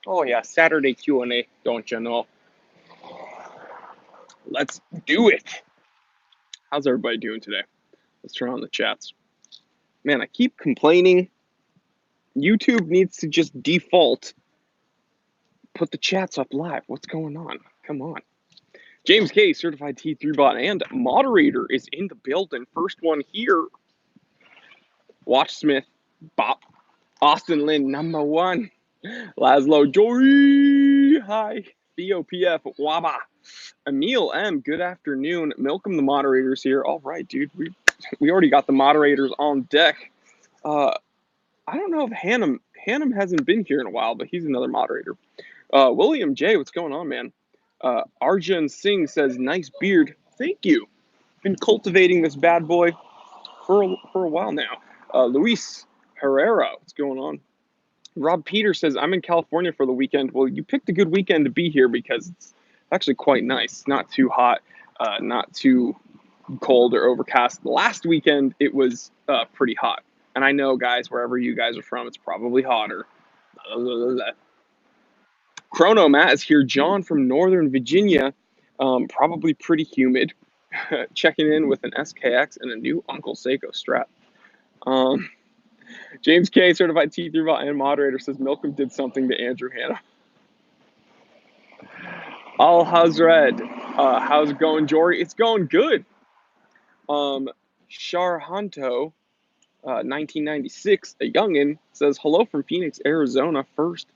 Oh yeah, Saturday Q&A, don't you know? Let's do it. How's everybody doing today? Let's turn on the chats. Man, I keep complaining. YouTube needs to just default. Put the chats up live. What's going on? Come on. James K, certified T3 bot and moderator is in the building. First one here. Watch Smith, Bop, Austin Lynn, number one. Laszlo Jory, hi. Theo PF, Waba. Emil M, good afternoon. Milcom, the moderators here. All right, dude. We already got the moderators on deck. I don't know if Hannum hasn't been here in a while, but he's another moderator. William J, what's going on, man? Arjun Singh says, nice beard. Thank you. Been cultivating this bad boy for a while now. Luis Herrera, what's going on? Rob Peter says, I'm in California for the weekend. Well, you picked a good weekend to be here because it's actually quite nice. Not too hot, not too cold or overcast. Last weekend, it was pretty hot. And I know, guys, wherever you guys are from, it's probably hotter. Chrono Matt is here. John from Northern Virginia, probably pretty humid. Checking in with an SKX and a new Uncle Seiko strap. James K, certified T3 bot and moderator, says Milcom did something to Andrew Hannah. Al Hazred, how's it going, Jory? It's going good. Sharhanto, 1996, a youngin, says hello from Phoenix, Arizona. First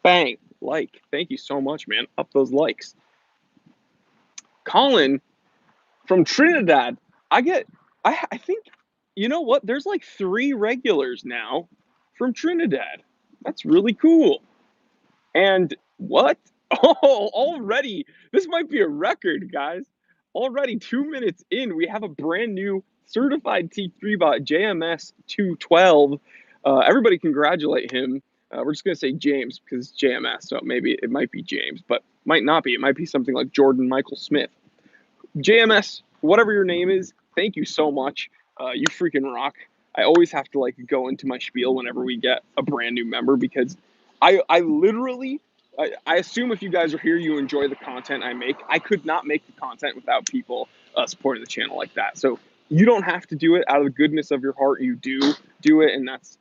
bang, like. Thank you so much, man. Up those likes. Colin from Trinidad. I think, you know what? There's like 3 regulars now from Trinidad. That's really cool. And what? Oh, already, this might be a record, guys. Already 2 minutes in, we have a brand new certified T3 bot, JMS 212. Everybody congratulate him. We're just going to say James because it's JMS, so maybe it might be James, but might not be. It might be something like Jordan Michael Smith. JMS, whatever your name is, thank you so much. You freaking rock. I always have to like go into my spiel whenever we get a brand new member because I literally, I assume if you guys are here, you enjoy the content I make. I could not make the content without people supporting the channel like that. So you don't have to do it out of the goodness of your heart. You do it, and that's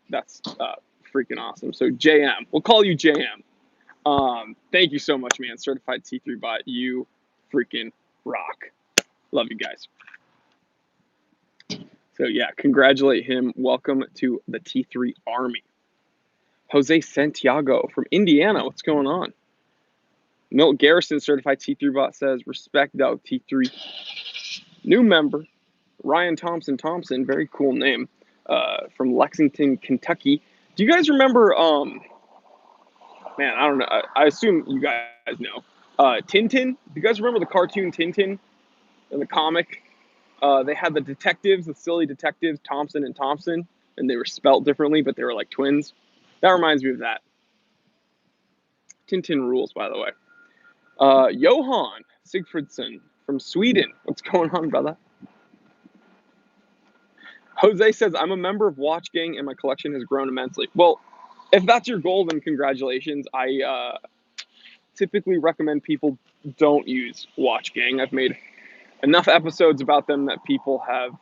freaking awesome. So JM, we'll call you JM. Thank you so much, man. Certified T3 bot, you freaking rock. Love you guys. So yeah, congratulate him. Welcome to the T3 Army. Jose Santiago from Indiana. What's going on? Milt Garrison, certified T3 bot, says, respect dog T3. New member, Ryan Thompson. Very cool name. From Lexington, Kentucky. Do you guys remember, man, I don't know. I assume you guys know. Tintin? Do you guys remember the cartoon Tintin in the comic? They had the detectives, the silly detectives, Thompson and Thompson, and they were spelt differently, but they were like twins. That reminds me of that. Tintin rules, by the way. Johan Sigfridsson from Sweden. What's going on, brother? Jose says, I'm a member of Watch Gang and my collection has grown immensely. Well, if that's your goal, then congratulations. I typically recommend people don't use Watch Gang. I've made enough episodes about them that people at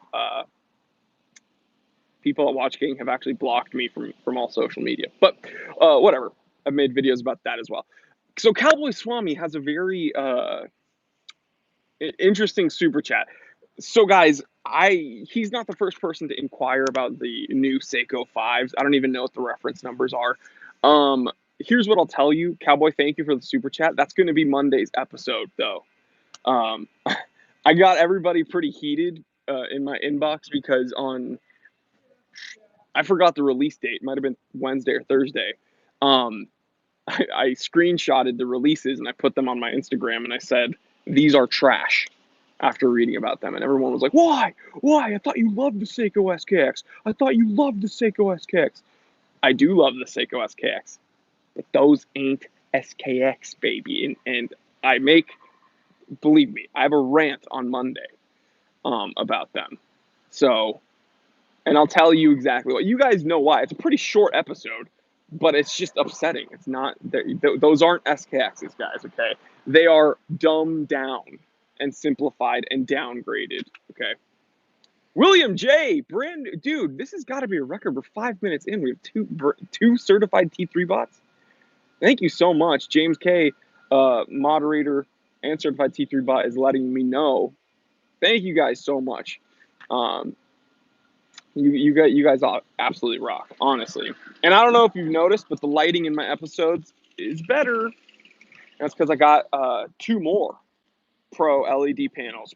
Watch Gang have actually blocked me from all social media. But whatever. I've made videos about that as well. So Cowboy Swami has a very interesting super chat. So guys, he's not the first person to inquire about the new Seiko 5s. I don't even know what the reference numbers are. Here's what I'll tell you. Cowboy, thank you for the super chat. That's going to be Monday's episode, though. I got everybody pretty heated in my inbox because I forgot the release date. It might have been Wednesday or Thursday. I screenshotted the releases and I put them on my Instagram and I said, these are trash after reading about them. And everyone was like, why? I thought you loved the Seiko SKX. I thought you loved the Seiko SKX. I do love the Seiko SKX, but those ain't SKX, baby. And I make, believe me, I have a rant on Monday about them. So, and I'll tell you exactly what. You guys know why. It's a pretty short episode. but it's just upsetting. It's not, those aren't SKXs, guys, okay? They are dumbed down and simplified and downgraded, okay? William J. Brand, dude, this has got to be a record. We're 5 minutes in. We have two certified T3 bots. Thank you so much. James K., moderator and certified T3 bot, is letting me know. Thank you guys so much. You guys absolutely rock, honestly. And I don't know if you've noticed, but the lighting in my episodes is better. That's because I got 2 more Pro LED panels.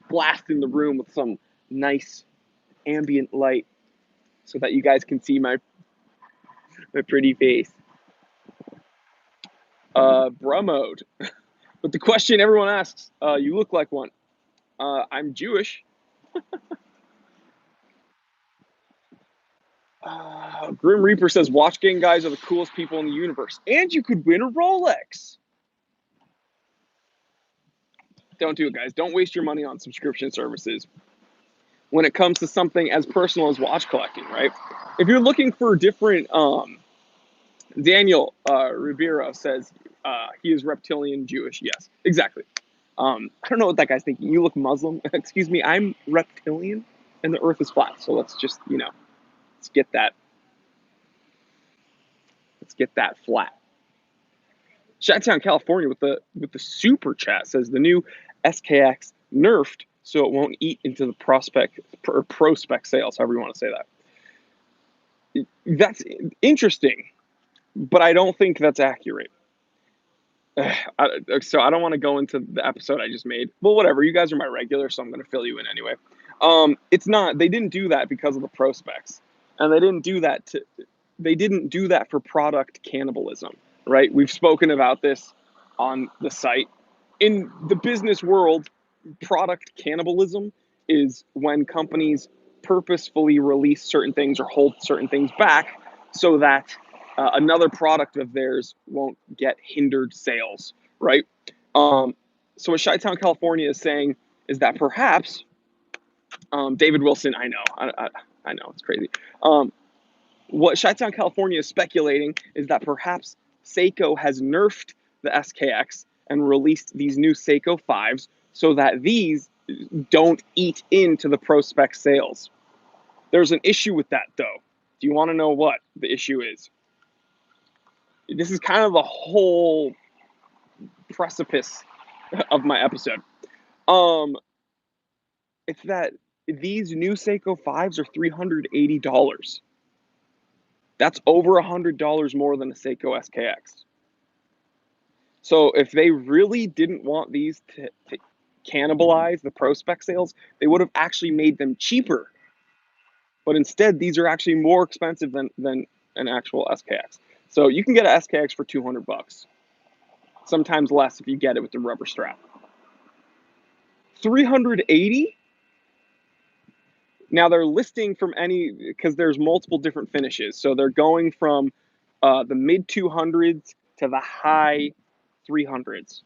Blasting the room with some nice ambient light so that you guys can see my pretty face. Bruh mode. But the question everyone asks, you look like one. I'm Jewish. Grim Reaper says, watch gang guys are the coolest people in the universe. And you could win a Rolex. Don't do it, guys. Don't waste your money on subscription services when it comes to something as personal as watch collecting, right? If you're looking for different, Daniel Rivera says he is reptilian Jewish. Yes, exactly. I don't know what that guy's thinking. You look Muslim. Excuse me, I'm reptilian and the earth is flat. So let's just, let's get that flat. Chi-Town, California with the super chat says the new SKX nerfed so it won't eat into the prospect sales, however you want to say that. That's interesting, but I don't think that's accurate. So I don't want to go into the episode I just made. Well, whatever. You guys are my regular, so I'm going to fill you in anyway. It's not. They didn't do that because of the prospects, and they didn't do that for product cannibalism, right? We've spoken about this on the site. In the business world, product cannibalism is when companies purposefully release certain things or hold certain things back so that another product of theirs won't get hindered sales, right? So what Chi-Town, California is saying is that perhaps, David Wilson, I know, it's crazy. What Chi-Town, California is speculating is that perhaps Seiko has nerfed the SKX and released these new Seiko 5s so that these don't eat into the prospect sales. There's an issue with that, though. Do you want to know what the issue is? This is kind of the whole precipice of my episode. It's that these new Seiko 5s are $380. That's over $100 more than a Seiko SKX. So if they really didn't want these to cannibalize the prospect sales, they would have actually made them cheaper. But instead, these are actually more expensive than an actual SKX. So you can get an SKX for $200. Sometimes less if you get it with the rubber strap. $380? Now they're listing from because there's multiple different finishes. So they're going from the mid 200s to the high 300s.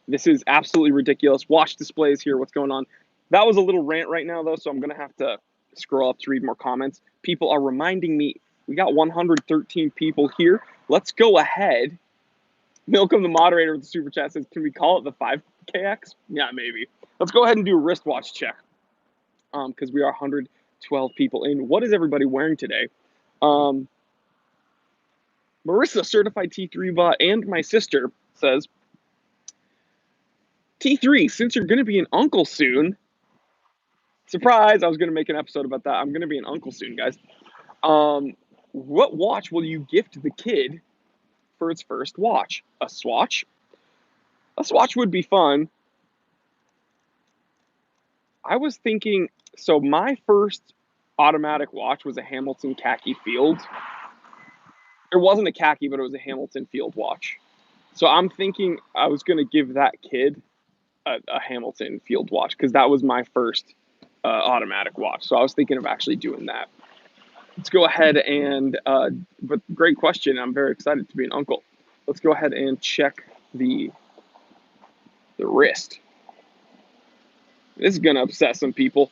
This is absolutely ridiculous. Watch displays here. What's going on? That was a little rant right now, though, so I'm going to have to scroll up to read more comments. People are reminding me we got 113 people here. Let's go ahead. Milcom, the moderator with the super chat, says, can we call it the 5KX? Yeah, maybe. Let's go ahead and do a wristwatch check because we are 112 people in. What is everybody wearing today? Marissa, certified T3 bot, and my sister says, T3, since you're going to be an uncle soon, surprise, I was going to make an episode about that. I'm going to be an uncle soon, guys. What watch will you gift the kid for its first watch? A Swatch? A Swatch would be fun. I was thinking, so my first automatic watch was a Hamilton Khaki Field. It wasn't a khaki, but it was a Hamilton Field watch. So I'm thinking I was going to give that kid a Hamilton Field watch because that was my first automatic watch. So I was thinking of actually doing that. Let's go ahead and, but great question. I'm very excited to be an uncle. Let's go ahead and check the wrist. This is going to upset some people.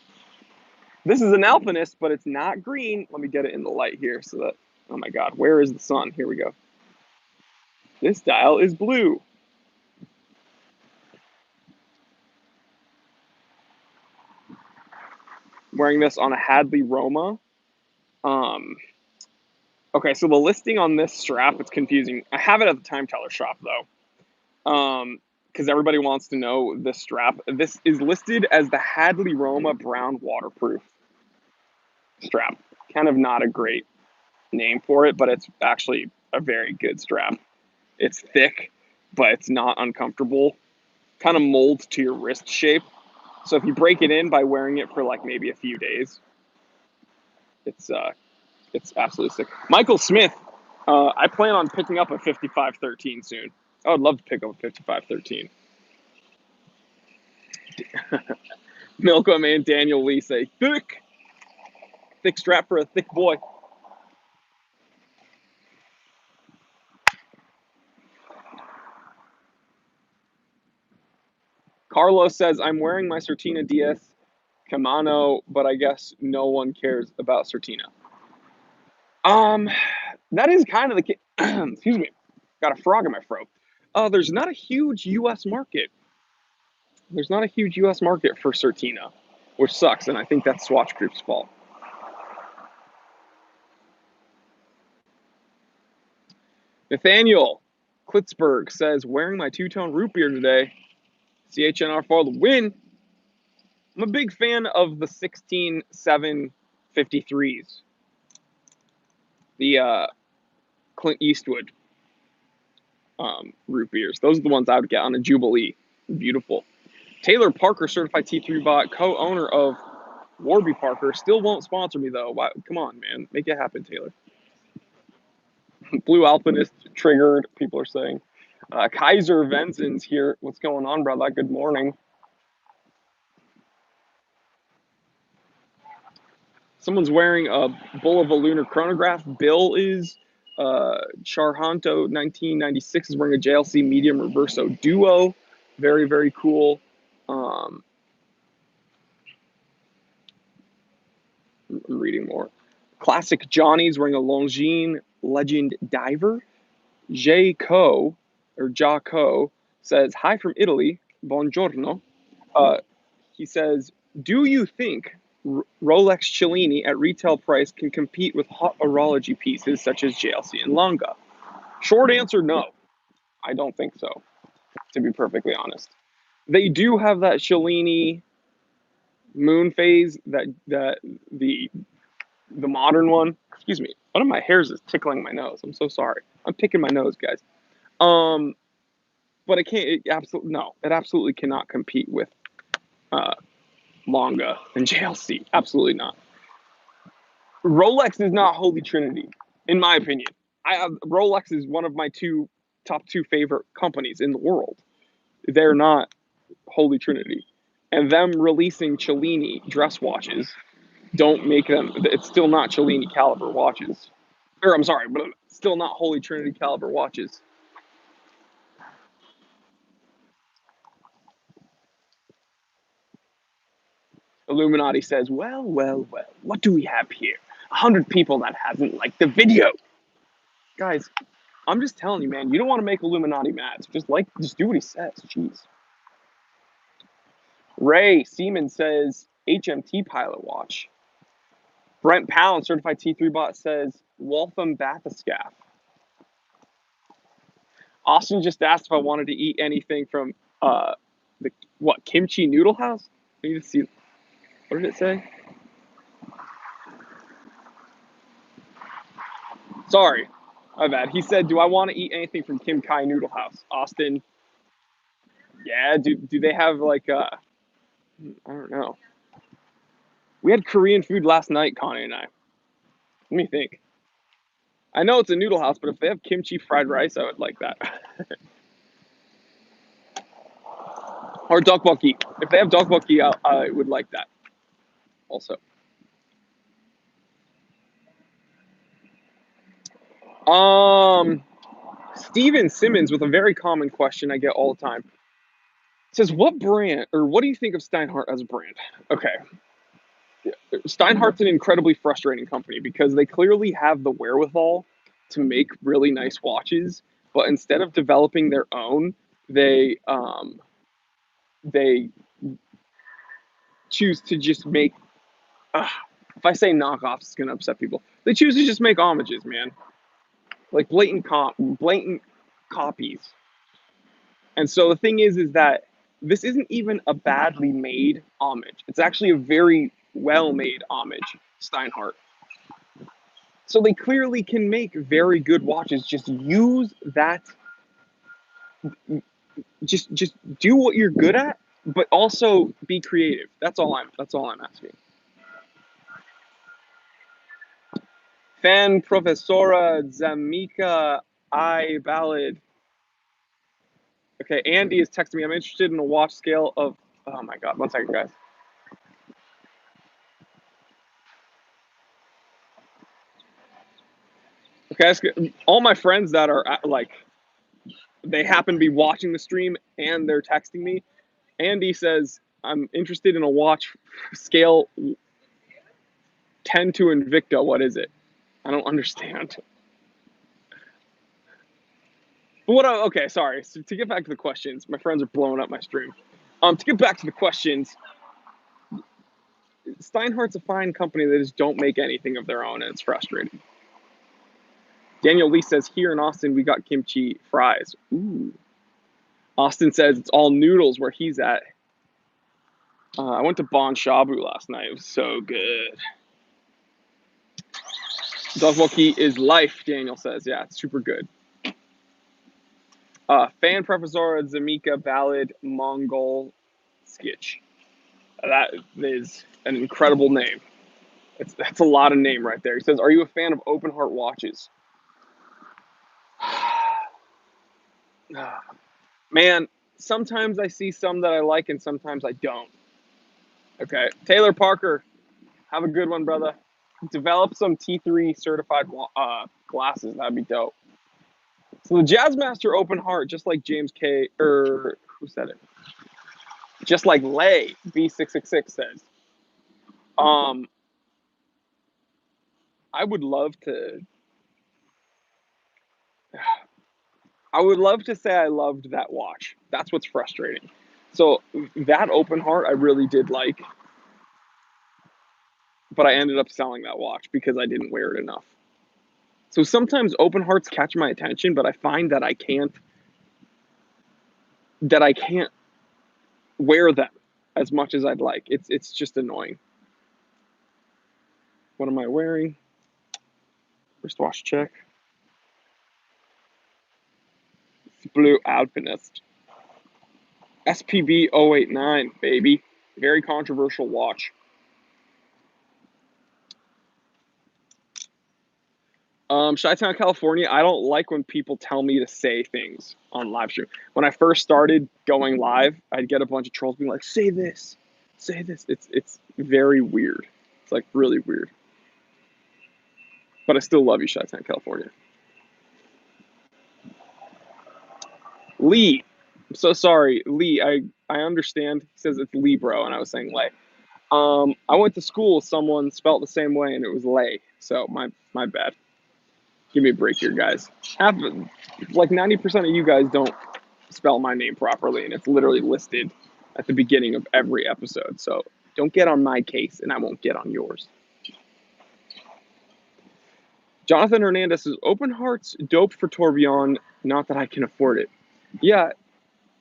This is an Alpinist, but it's not green. Let me get it in the light here so that Oh my God, where is the sun? Here we go. This dial is blue. Wearing this on a Hadley Roma. Um, okay, so the listing on this strap, it's confusing. I have it at the time teller shop though. Because everybody wants to know this strap. This is listed as the Hadley Roma Brown Waterproof strap. Kind of not a great name for it, but it's actually a very good strap. It's thick, but it's not uncomfortable. Kind of molds to your wrist shape. So if you break it in by wearing it for like maybe a few days, it's absolutely sick. Michael Smith, I plan on picking up a 5513 soon. I would love to pick up a 5513. Milko Man Daniel Lee say thick strap for a thick boy. Carlos says, I'm wearing my Certina DS Kimono, but I guess no one cares about Certina. Um, that is kind of the case. Excuse me, got a frog in my throat. There's not a huge U.S. market. There's not a huge U.S. market for Certina, which sucks, and I think that's Swatch Group's fault. Nathaniel Klitzberg says, wearing my two-tone root beer today. CHNR for the win. I'm a big fan of the 16-753s. The Clint Eastwood root beers. Those are the ones I would get on a Jubilee. Beautiful. Taylor Parker, certified T3 bot, co-owner of Warby Parker, still won't sponsor me though. Why? Come on, man, make it happen, Taylor. Blue Alpinist triggered. People are saying. Kaiser Venzen's here. What's going on, brother? Good morning. Someone's wearing a Bull of a Lunar Chronograph. Bill is. Charhanto 1996 is wearing a JLC Medium Reverso Duo. Very, very cool. I'm reading more. Classic Johnny's wearing a Longines Legend Diver. Jaco says, hi from Italy. Buongiorno. He says, do you think Rolex Cellini at retail price can compete with hot horology pieces such as JLC and Lange? Short answer, no. I don't think so, to be perfectly honest. They do have that Cellini moon phase, that the modern one. Excuse me. One of my hairs is tickling my nose. I'm so sorry. I'm picking my nose, guys. But it can't. It absolutely cannot compete with Lange and JLC. Absolutely not. Rolex is not Holy Trinity, in my opinion. Rolex is one of my top two favorite companies in the world. They're not Holy Trinity, and them releasing Cellini dress watches don't make them. It's still not Cellini caliber watches. Or I'm sorry, but still not Holy Trinity caliber watches. Illuminati says, well, what do we have here? 100 people that hasn't liked the video. Guys, I'm just telling you, man, you don't want to make Illuminati mad. So just do what he says. Jeez. Ray Seaman says, HMT pilot watch. Brent Pound, certified T3 bot, says, Waltham Bathyscaphe. Austin just asked if I wanted to eat anything from Kimchi Noodle House? I need to see. What did it say? Sorry, my bad. He said, do I want to eat anything from Kim Kai Noodle House? Austin, yeah, do they have like, I don't know. We had Korean food last night, Connie and I. Let me think. I know it's a noodle house, but if they have kimchi fried rice, I would like that. Or tteokbokki. If they have tteokbokki, I would like that also. Steven Simmons with a very common question I get all the time. Says, what brand, or what do you think of Steinhardt as a brand? Okay. Steinhardt's an incredibly frustrating company because they clearly have the wherewithal to make really nice watches, but instead of developing their own, they they choose to just make. If I say knockoffs, it's gonna upset people. They choose to just make homages, man, like blatant copies. And so the thing is that this isn't even a badly made homage. It's actually a very well made homage, Steinhardt. So they clearly can make very good watches. Just use that. Just do what you're good at, but also be creative. That's all I'm asking. Fan Professora Zamika I Ballad. Okay, Andy is texting me. I'm interested in a watch scale of. Oh my god! 1 second, guys. Okay, all my friends that are like, they happen to be watching the stream and they're texting me. Andy says I'm interested in a watch scale 10 to Invicta. What is it? I don't understand. But okay, sorry. So to get back to the questions, my friends are blowing up my stream. To get back to the questions, Steinhardt's a fine company. They just don't make anything of their own, and it's frustrating. Daniel Lee says, here in Austin, we got kimchi fries. Ooh. Austin says it's all noodles where he's at. I went to Bon Shabu last night. It was so good. Dozwoki is life, Daniel says. Yeah, it's super good. Fan Professor Zamika Ballad Mongol Skitch. That is an incredible name. That's a lot of name right there. He says, are you a fan of open heart watches? Man, sometimes I see some that I like and sometimes I don't. Okay. Taylor Parker, have a good one, brother. Develop some T3 certified glasses. That'd be dope. So the Jazzmaster open heart, just like James K. Who said it? Just like Lay B666 says. I would love to. I would love to say I loved that watch. That's what's frustrating. So that open heart I really did like, but I ended up selling that watch because I didn't wear it enough. So sometimes open hearts catch my attention, but I find that I can't wear them as much as I'd like. It's just annoying. What am I wearing? Wristwatch check. It's Blue Alpinist. SPB 089, baby. Very controversial watch. Chi-Town, California, I don't like when people tell me to say things on live stream. When I first started going live, I'd get a bunch of trolls being like, say this, say this. It's very weird. It's like really weird. But I still love you, Chi-Town, California. Lee, I'm so sorry. Lee, I understand. He says it's Lee, bro, and I was saying Lay. I went to school, someone spelled the same way, and it was Lay. So my bad. Give me a break here, guys. Like 90% of you guys don't spell my name properly, and it's literally listed at the beginning of every episode. So don't get on my case, and I won't get on yours. Jonathan Hernandez says, open hearts dope for Tourbillon, not that I can afford it. Yeah,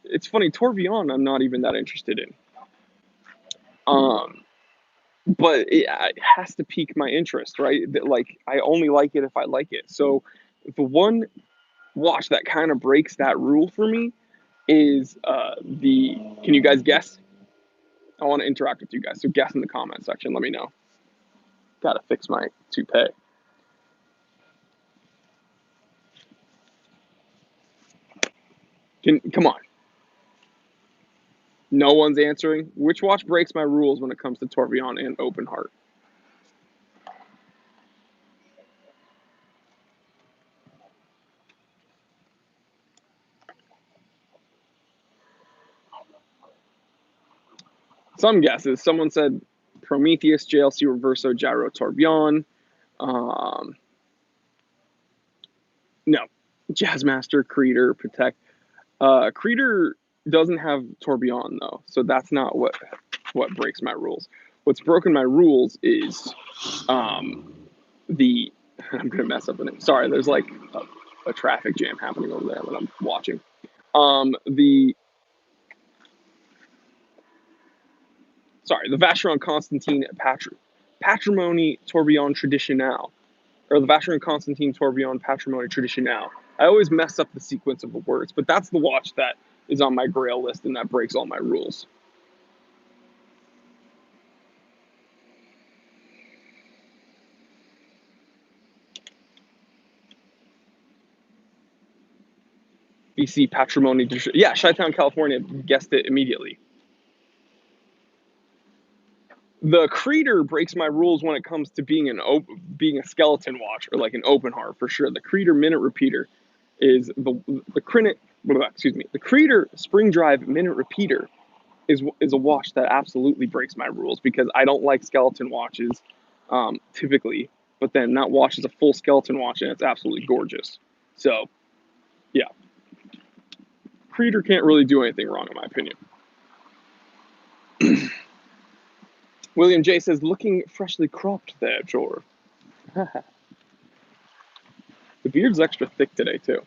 it's funny, Tourbillon I'm not even that interested in. But it has to pique my interest, right? Like, I only like it if I like it. So the one watch that kind of breaks that rule for me is can you guys guess? I want to interact with you guys, so guess in the comment section. Let me know. Gotta fix my toupee. Come on. No one's answering. Which watch breaks my rules when it comes to Tourbillon and open heart? Some guesses. Someone said Prometheus, JLC Reverso Gyro Tourbillon. No, Jazzmaster, Creator, Protect. Creator doesn't have Tourbillon though, so that's not what breaks my rules. What's broken my rules is the I'm gonna mess up the name. Sorry, there's like a traffic jam happening over there that I'm watching. The Vacheron Constantine Patrimony Tourbillon Traditionnel, or the Vacheron Constantine Tourbillon Patrimony Traditionnel. I always mess up the sequence of the words, but that's the watch that is on my grail list and that breaks all my rules. BC Patrimony, yeah, Chi-Town, California, guessed it immediately. The Creator breaks my rules when it comes to being being a skeleton watch or like an open heart for sure. The Creator minute repeater is the Creator spring drive minute repeater is a watch that absolutely breaks my rules because I don't like skeleton watches typically, but then that watch is a full skeleton watch and it's absolutely gorgeous. So yeah, Creator can't really do anything wrong in my opinion. William J says, looking freshly cropped there, Jor. The beard's extra thick today, too.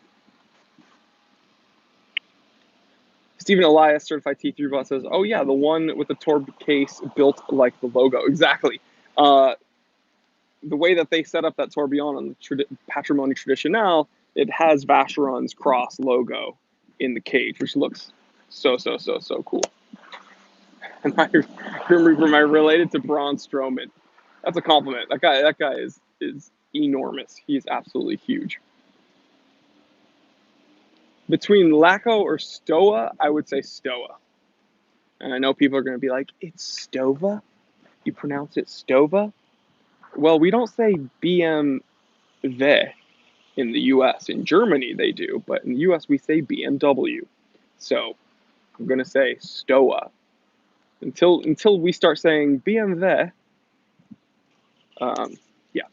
Stephen Elias, certified T3 bot, says, oh, yeah, the one with the Torb case built like the logo. Exactly. The way that they set up that Tourbillon on the Patrimony Traditionnel, it has Vacheron's cross logo in the cage, which looks so cool. And I remember I related to Braun Strowman. That's a compliment. That guy is enormous. He is absolutely huge. Between Laco or Stoa, I would say Stoa. And I know people are going to be like, it's Stova? You pronounce it Stova? Well, we don't say BMW in the US. In Germany, they do. But in the US, we say BMW. So I'm going to say Stoa. Until we start saying BMW. Yeah.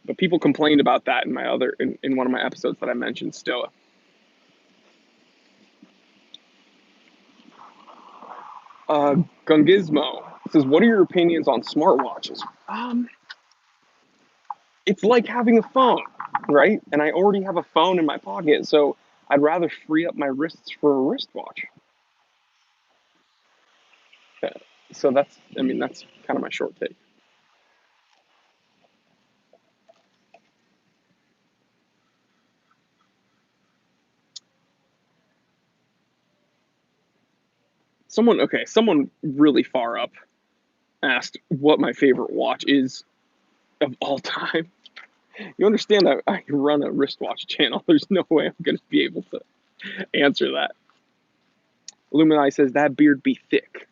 But people complained about that in one of my episodes that I mentioned Stoa. Gungizmo says, what are your opinions on smartwatches? It's like having a phone, right? And I already have a phone in my pocket, so I'd rather free up my wrists for a wristwatch. So that's kind of my short take. Someone really far up asked what my favorite watch is of all time. You understand that I run a wristwatch channel. There's no way I'm going to be able to answer that. Illuminati says, that beard be thick.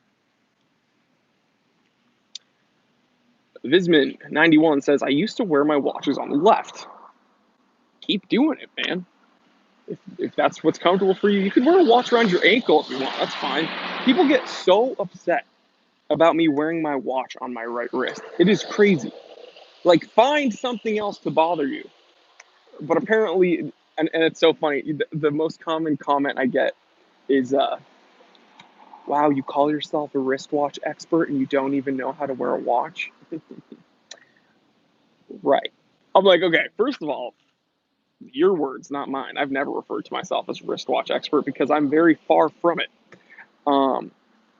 Visman91 says, I used to wear my watches on the left. Keep doing it, man. If that's what's comfortable for you, you can wear a watch around your ankle if you want. That's fine. People get so upset about me wearing my watch on my right wrist. It is crazy. Like, find something else to bother you. But apparently, and it's so funny, the most common comment I get is, wow, you call yourself a wristwatch expert and you don't even know how to wear a watch? Right. I'm like, okay, first of all, your words, not mine. I've never referred to myself as a wristwatch expert because I'm very far from it. But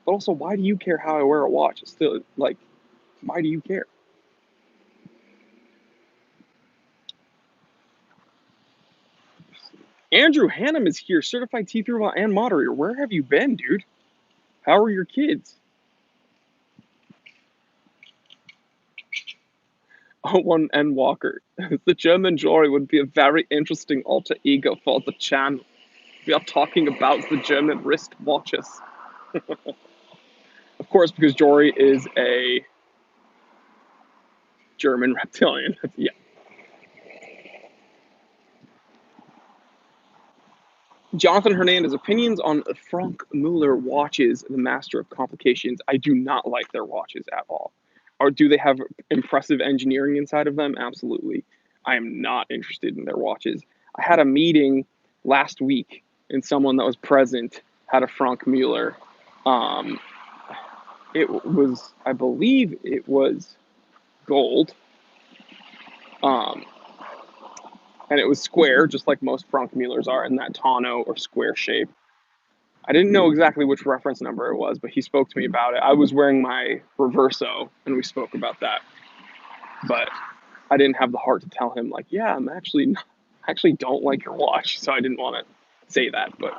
also, why do you care how I wear a watch? It's still, like, why do you care? Andrew Hannum is here, certified T3 and moderator. Where have you been, dude? How are your kids? Oh, one N Walker. The German Jory would be a very interesting alter ego for the channel. We are talking about the German wristwatches. Of course, because Jory is a German reptilian. Yeah. Jonathan Hernandez, opinions on Franck Muller watches, the master of complications. I do not like their watches at all. Or do they have impressive engineering inside of them? Absolutely. I am not interested in their watches. I had a meeting last week, and someone that was present had a Franck Muller. Um, it was, I believe it was gold. And it was square, just like most Franck Mullers are, in that tonneau or square shape. I didn't know exactly which reference number it was, but he spoke to me about it. I was wearing my Reverso, and we spoke about that. But I didn't have the heart to tell him, like, yeah, I actually don't like your watch, so I didn't want to say that. But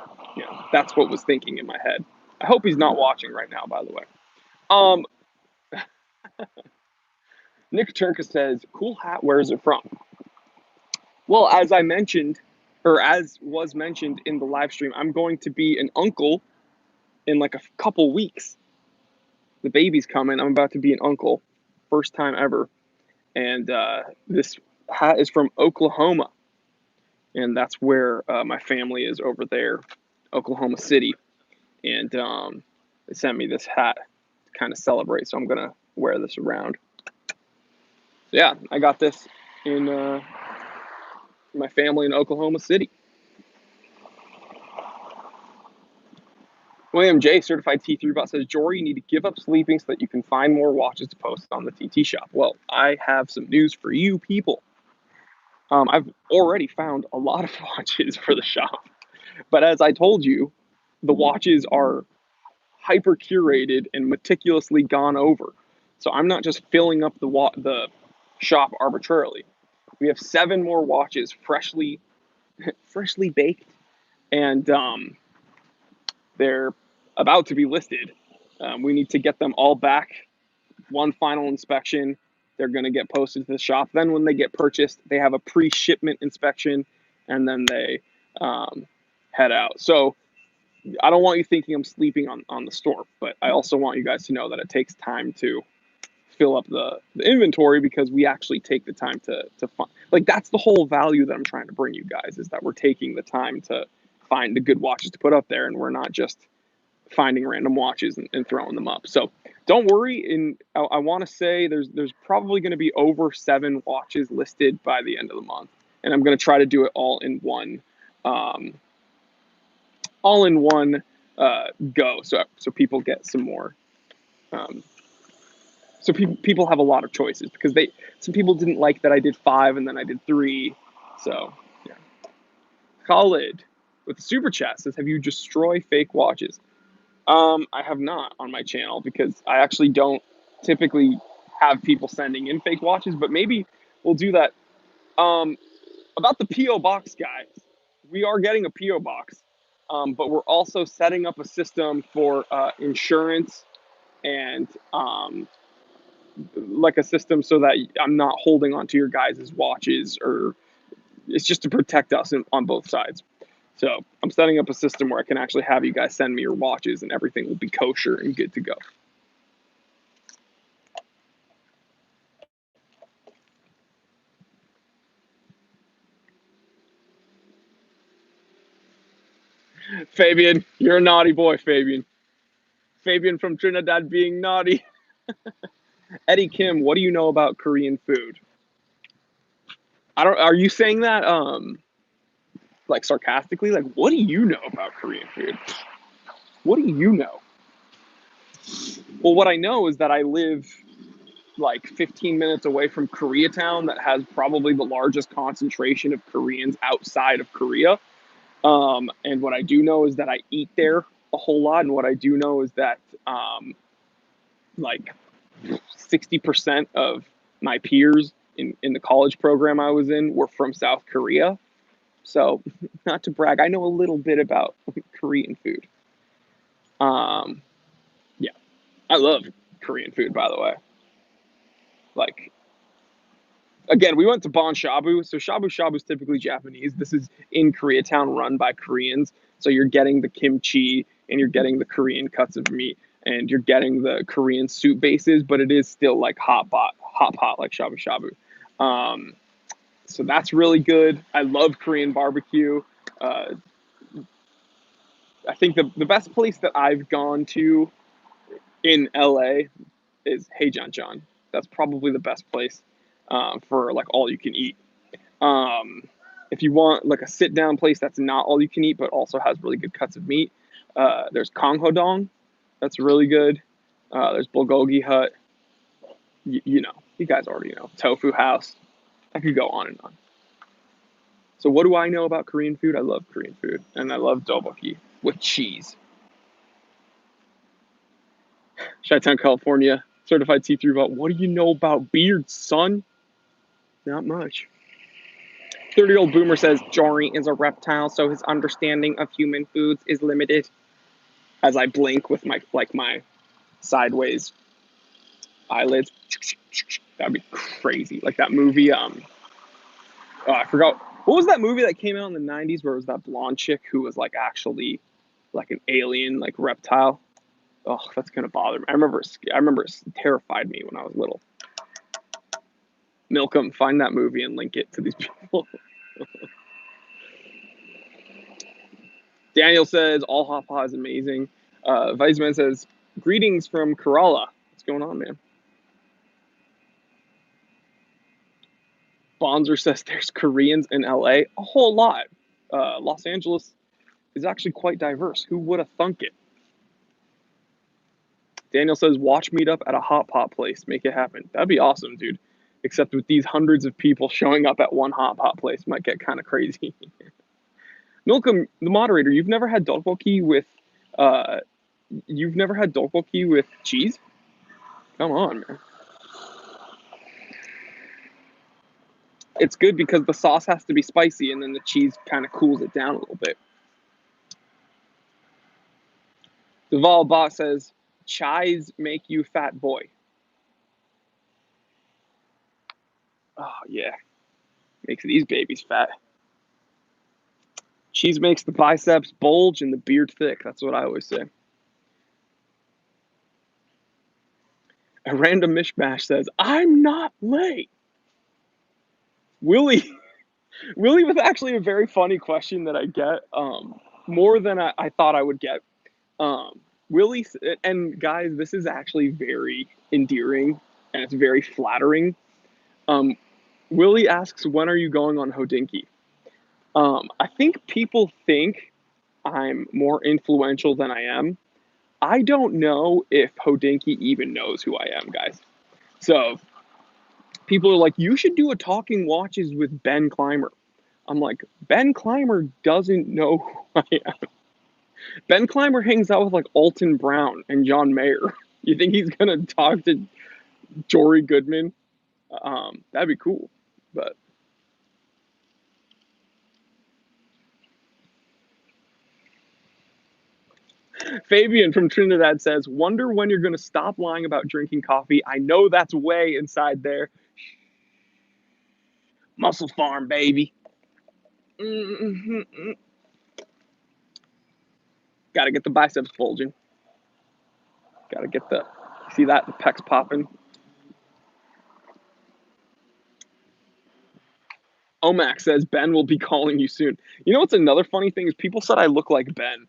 that's what was thinking in my head. I hope he's not watching right now, by the way. Um, Nick Turka says, "Cool hat. Where is it from?" Well, as I mentioned, or as was mentioned in the live stream, I'm going to be an uncle in like a couple weeks. The baby's coming. I'm about to be an uncle, first time ever. And this hat is from Oklahoma. And that's where my family is over there, Oklahoma City. And they sent me this hat to kind of celebrate. So I'm going to wear this around. So yeah, I got this in my family in Oklahoma City. William J, certified T3 bot, says, Jory, you need to give up sleeping so that you can find more watches to post on the TT shop. Well, I have some news for you people. I've already found a lot of watches for the shop. But as I told you, the watches are hyper curated and meticulously gone over. So I'm not just filling up the shop arbitrarily. We have 7 more watches freshly baked, and they're about to be listed. We need to get them all back. One final inspection. They're going to get posted to the shop. Then when they get purchased, they have a pre-shipment inspection, and then they head out. So I don't want you thinking I'm sleeping on the store, but I also want you guys to know that it takes time to fill up the inventory, because we actually take the time to find. Like, that's the whole value that I'm trying to bring you guys, is that we're taking the time to find the good watches to put up there, and we're not just finding random watches and throwing them up. So don't worry. And I want to say there's probably going to be over 7 watches listed by the end of the month, and I'm going to try to do it all in one go, so people get some more. So people have a lot of choices, because some people didn't like that I did 5 and then I did 3. So yeah. Khalid with the super chat says, "Have you destroyed fake watches?" I have not on my channel, because I actually don't typically have people sending in fake watches, but maybe we'll do that. About the P.O. box, guys, we are getting a P.O. box, but we're also setting up a system for insurance, and like a system so that I'm not holding onto your guys' watches, or it's just to protect us on both sides. So I'm setting up a system where I can actually have you guys send me your watches, and everything will be kosher and good to go. Fabian, you're a naughty boy, Fabian. Fabian from Trinidad being naughty. Eddie Kim, what do you know about Korean food? Are you saying that like sarcastically? Like, what do you know about Korean food? What do you know? Well, what I know is that I live like 15 minutes away from Koreatown, that has probably the largest concentration of Koreans outside of Korea. And what I do know is that I eat there a whole lot. And what I do know is that like 60% of my peers in the college program I was in were from South Korea. So, not to brag, I know a little bit about Korean food. Yeah, I love Korean food, by the way. Like, again, we went to Bon Shabu. So Shabu Shabu is typically Japanese. This is in Koreatown, run by Koreans. So you're getting the kimchi, and you're getting the Korean cuts of meat, and you're getting the Korean soup bases, but it is still like hot pot like Shabu Shabu. So that's really good. I love Korean barbecue. I think the best place that I've gone to in LA is Hey John John. That's probably the best place for like all you can eat. Um, if you want like a sit down place that's not all you can eat but also has really good cuts of meat, there's Kong Ho Dong. That's really good. There's Bulgogi Hut. You know, you guys already know. Tofu House. I could go on and on. So what do I know about Korean food? I love Korean food, and I love tteokbokki with cheese. Chi-Town, California, certified see-through vault. What do you know about beards, son? Not much. 30-year-old boomer says Jory is a reptile, so his understanding of human foods is limited. As I blink with my sideways eyelids, that'd be crazy. Like that movie. Oh, I forgot what was that movie that came out in the '90s where it was that blonde chick who was like actually like an alien, like reptile. Oh, that's gonna bother me. I remember it terrified me when I was little. Milcom, find that movie and link it to these people. Daniel says all Hafa is amazing. Viceman says greetings from Kerala. What's going on, man? Bonzer says there's Koreans in LA. A whole lot. Los Angeles is actually quite diverse. Who would have thunk it? Daniel says watch meetup at a hot pot place. Make it happen. That'd be awesome, dude. Except with these hundreds of people showing up at one hot pot place might get kind of crazy. Milcom, the moderator, you've never had tteokbokki with cheese? Come on, man. It's good because the sauce has to be spicy and then the cheese kind of cools it down a little bit. Deval Bot says, chies make you fat boy. Oh, yeah. Makes these babies fat. Cheese makes the biceps bulge and the beard thick. That's what I always say. A random mishmash says, I'm not late. Willie was actually a very funny question that I get, more than I thought I would get. Willie, and guys, this is actually very endearing and it's very flattering. Willie asks, when are you going on Hodinky? I think people think I'm more influential than I am. I don't know if Hodinky even knows who I am, guys. So people are like, you should do a Talking Watches with Ben Clymer. I'm like, Ben Clymer doesn't know who I am. Ben Clymer hangs out with like Alton Brown and John Mayer. You think he's gonna talk to Jory Goodman? That'd be cool. But Fabian from Trinidad says, wonder when you're gonna stop lying about drinking coffee. I know that's way inside there. Muscle Farm, baby. Mm-hmm. Gotta get the biceps bulging. Gotta get the, see that? The pecs popping. Omax says, Ben will be calling you soon. You know what's another funny thing is people said I look like Ben,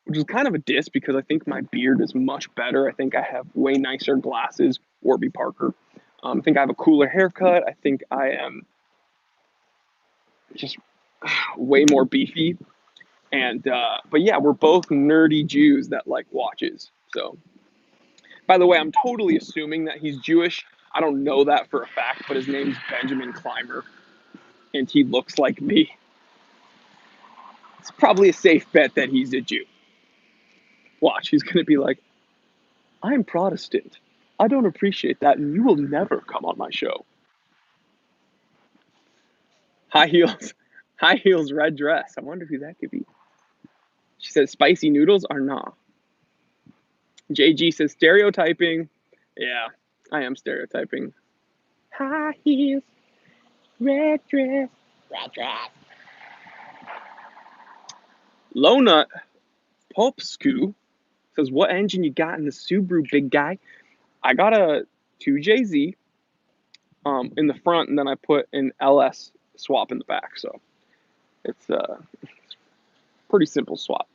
which is kind of a diss because I think my beard is much better. I think I have way nicer glasses, Warby Parker. I think I have a cooler haircut. I think I am just way more beefy. And but yeah, we're both nerdy Jews that like watches. So, by the way, I'm totally assuming that he's Jewish. I don't know that for a fact, but his name's Benjamin Clymer, and he looks like me. It's probably a safe bet that he's a Jew. Watch, he's gonna be like, I'm Protestant. I don't appreciate that, and you will never come on my show. High heels, red dress. I wonder who that could be. She says spicy noodles are nah. JG says stereotyping. Yeah, I am stereotyping. High heels, red dress. Lona Popsku says, what engine you got in the Subaru, big guy? I got a 2JZ in the front, and then I put an LS swap in the back. So it's Pretty simple swap.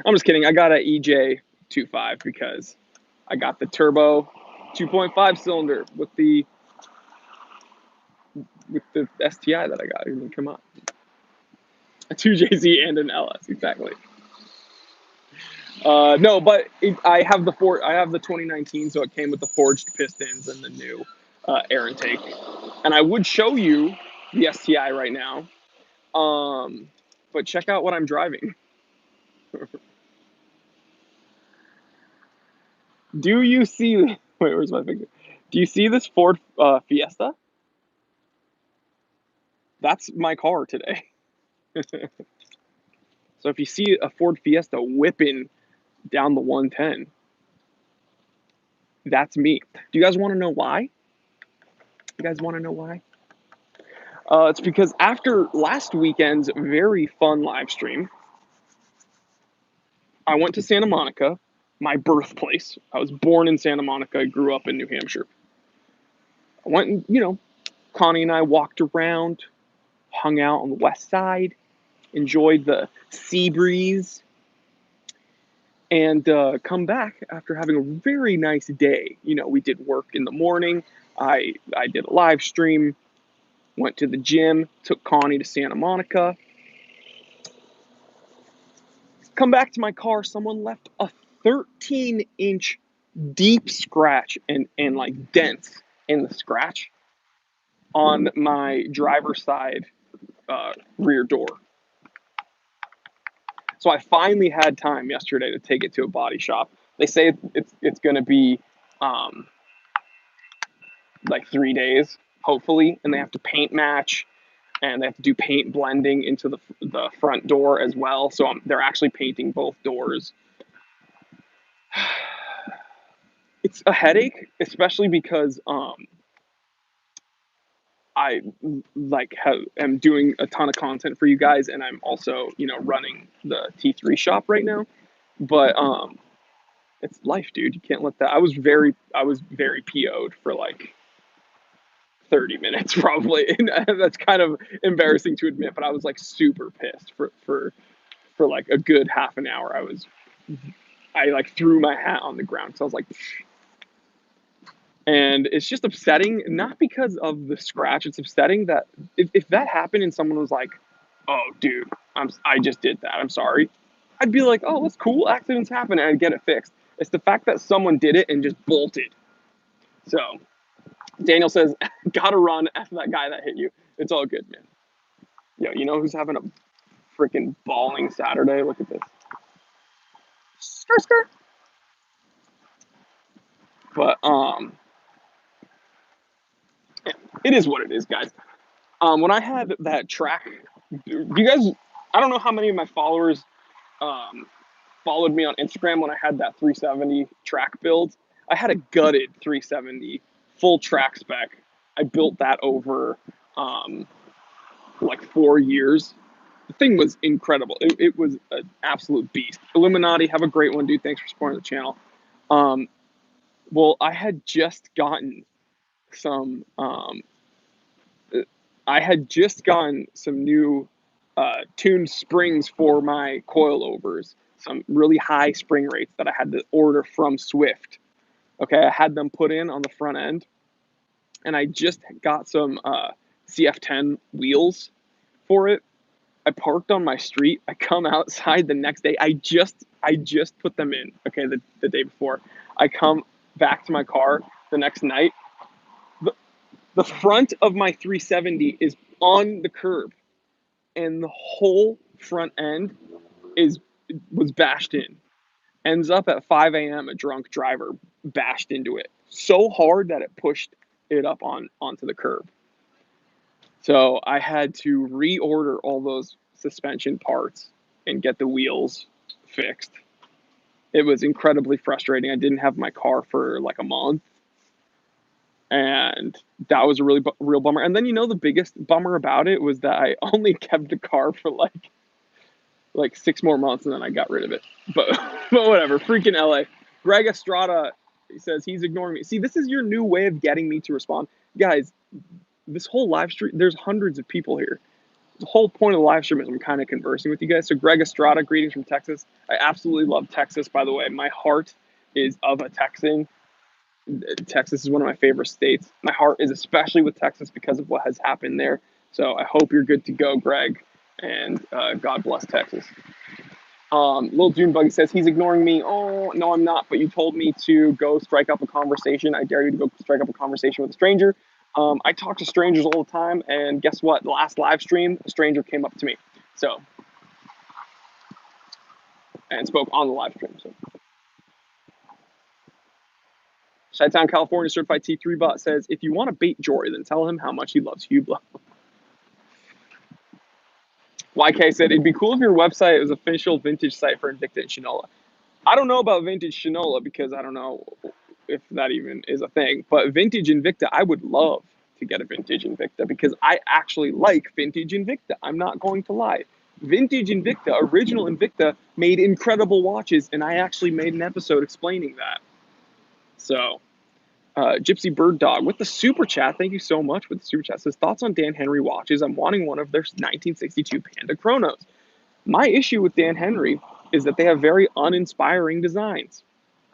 I'm just kidding. I got an EJ25 because I got the turbo 2.5 cylinder with the STI that I got. I mean, come on. A 2JZ and an LS, exactly. No, but I have the 2019, so it came with the forged pistons and the new air intake. And I would show you the STI right now, but check out what I'm driving. Do you see? Wait, where's my finger? Do you see this Ford Fiesta? That's my car today. So if you see a Ford Fiesta whipping down the 110, that's me. Do you guys want to know why? You guys want to know why? It's because after last weekend's very fun live stream, I went to Santa Monica, my birthplace. I was born in Santa Monica. I grew up in New Hampshire. I went and, Connie and I walked around, hung out on the west side, enjoyed the sea breeze, and come back after having a very nice day. We did work in the morning. I did a live stream, went to the gym, took Connie to Santa Monica. Come back to my car, someone left a 13-inch deep scratch and like dents in the scratch on my driver's side rear door. So I finally had time yesterday to take it to a body shop. They say it's going to be like 3 days, hopefully, and they have to paint match, and they have to do paint blending into the front door as well. So they're actually painting both doors. It's a headache, especially because I am doing a ton of content for you guys, and I'm also running the T3 shop right now. But it's life, dude. You can't let that. I was very PO'd for like 30 minutes probably, and that's kind of embarrassing to admit. But I was like super pissed for like a good half an hour. I like threw my hat on the ground because I was like. And it's just upsetting, not because of the scratch. It's upsetting that if that happened and someone was like, "Oh, dude, I just did that. I'm sorry," I'd be like, "Oh, that's cool. Accidents happen," and I'd get it fixed. It's the fact that someone did it and just bolted. So Daniel says, "Gotta run after that guy that hit you." It's all good, man. Yo, you know who's having a freaking balling Saturday? Look at this. Skirt. But it is what it is, guys. When I had that track, you guys, I don't know how many of my followers followed me on Instagram when I had that 370 track build. I had a gutted 370 full track spec. I built that over like 4 years. The thing was incredible. It was an absolute beast. Illuminati, have a great one, dude. Thanks for supporting the channel. Well, I had just gotten some new tuned springs for my coilovers, some really high spring rates that I had to order from Swift. Okay, I had them put in on the front end, and I just got some CF10 wheels for it. I parked on my street. I come outside the next day. I just put them in. Okay, the day before. I come back to my car the next night. The front of my 370 is on the curb, and the whole front end was bashed in. Ends up at 5 a.m. a drunk driver bashed into it so hard that it pushed it up onto the curb. So I had to reorder all those suspension parts and get the wheels fixed. It was incredibly frustrating. I didn't have my car for like a month, and that was a really real bummer. And then the biggest bummer about it was that I only kept the car for like 6 more months, and then I got rid of it. But whatever. Freaking LA. Greg Estrada, he says he's ignoring me. See, this is your new way of getting me to respond. Guys, this whole live stream, there's hundreds of people here. the whole point of the live stream is I'm kind of conversing with you guys. So Greg Estrada, greetings from Texas. I absolutely love Texas, by the way. My heart is of a Texan. Texas is one of my favorite states. My heart is especially with Texas because of what has happened there. So I hope you're good to go, Greg, and God bless Texas. Little June Buggy says he's ignoring me. Oh, no, I'm not. But you told me to go strike up a conversation. I dare you to go strike up a conversation with a stranger. I talk to strangers all the time, and guess what? The last live stream, a stranger came up to me. So, and spoke on the live stream. So, Chi-Town, California, certified T3 bot says, if you want to bait Jory, then tell him how much he loves Hubla. YK said, it'd be cool if your website was an official vintage site for Invicta and Shinola. I don't know about vintage Shinola because I don't know if that even is a thing. But vintage Invicta, I would love to get a vintage Invicta because I actually like vintage Invicta. I'm not going to lie. Vintage Invicta, original Invicta, made incredible watches, and I actually made an episode explaining that. So, Gypsy Bird Dog with the super chat. Thank you so much with the super chat. Says thoughts on Dan Henry watches. I'm wanting one of their 1962 Panda Chronos. My issue with Dan Henry is that they have very uninspiring designs.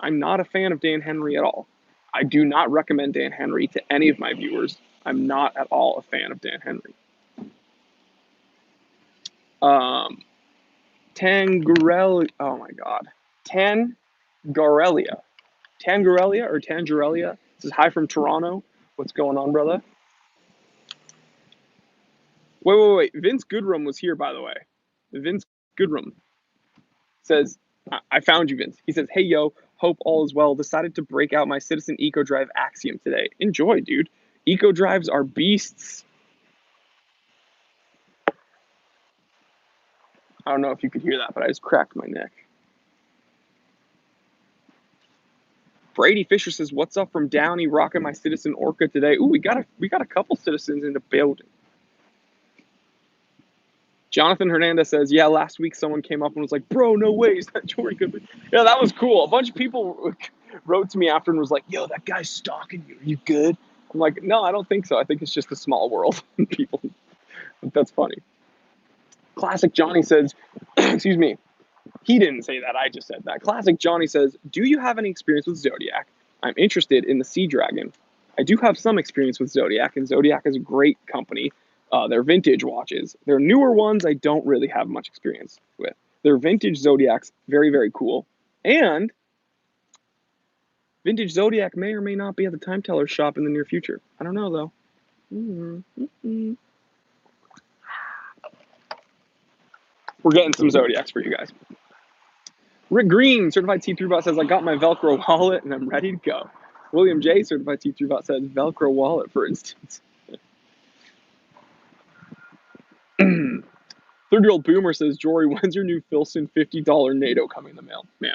I'm not a fan of Dan Henry at all. I do not recommend Dan Henry to any of my viewers. I'm not at all a fan of Dan Henry. Tangarelli, oh my God. Tangarelia. Tangarelia or Tangarelia. This is hi from Toronto. What's going on, brother? Wait. Vince Goodrum was here, by the way. Vince Goodrum says, I found you, Vince. He says, hey, yo, hope all is well. Decided to break out my Citizen Eco Drive Axiom today. Enjoy, dude. Eco Drives are beasts. I don't know if you could hear that, but I just cracked my neck. Brady Fisher says, what's up from Downey? Rocking my Citizen Orca today. Ooh, we got a couple Citizens in the building. Jonathan Hernandez says, yeah, last week someone came up and was like, bro, no way, is that Jory Goodman? Yeah, that was cool. A bunch of people wrote to me after and was like, yo, that guy's stalking you. Are you good? I'm like, no, I don't think so. I think it's just a small world. People, that's funny. Classic Johnny says, excuse me, he didn't say that. I just said that. Classic Johnny says, do you have any experience with Zodiac? I'm interested in the Sea Dragon. I do have some experience with Zodiac, and Zodiac is a great company. They're vintage watches. Their newer ones, I don't really have much experience with. Their vintage Zodiacs, very, very cool. And vintage Zodiac may or may not be at the Time Teller shop in the near future. I don't know, though. We're getting some Zodiacs for you guys. Rick Green, certified T3 bot says, I got my Velcro wallet and I'm ready to go. William J, certified T3 bot says, Velcro wallet, for instance. 30-year-old Boomer says, Jory, when's your new Filson $50 NATO coming in the mail? Man,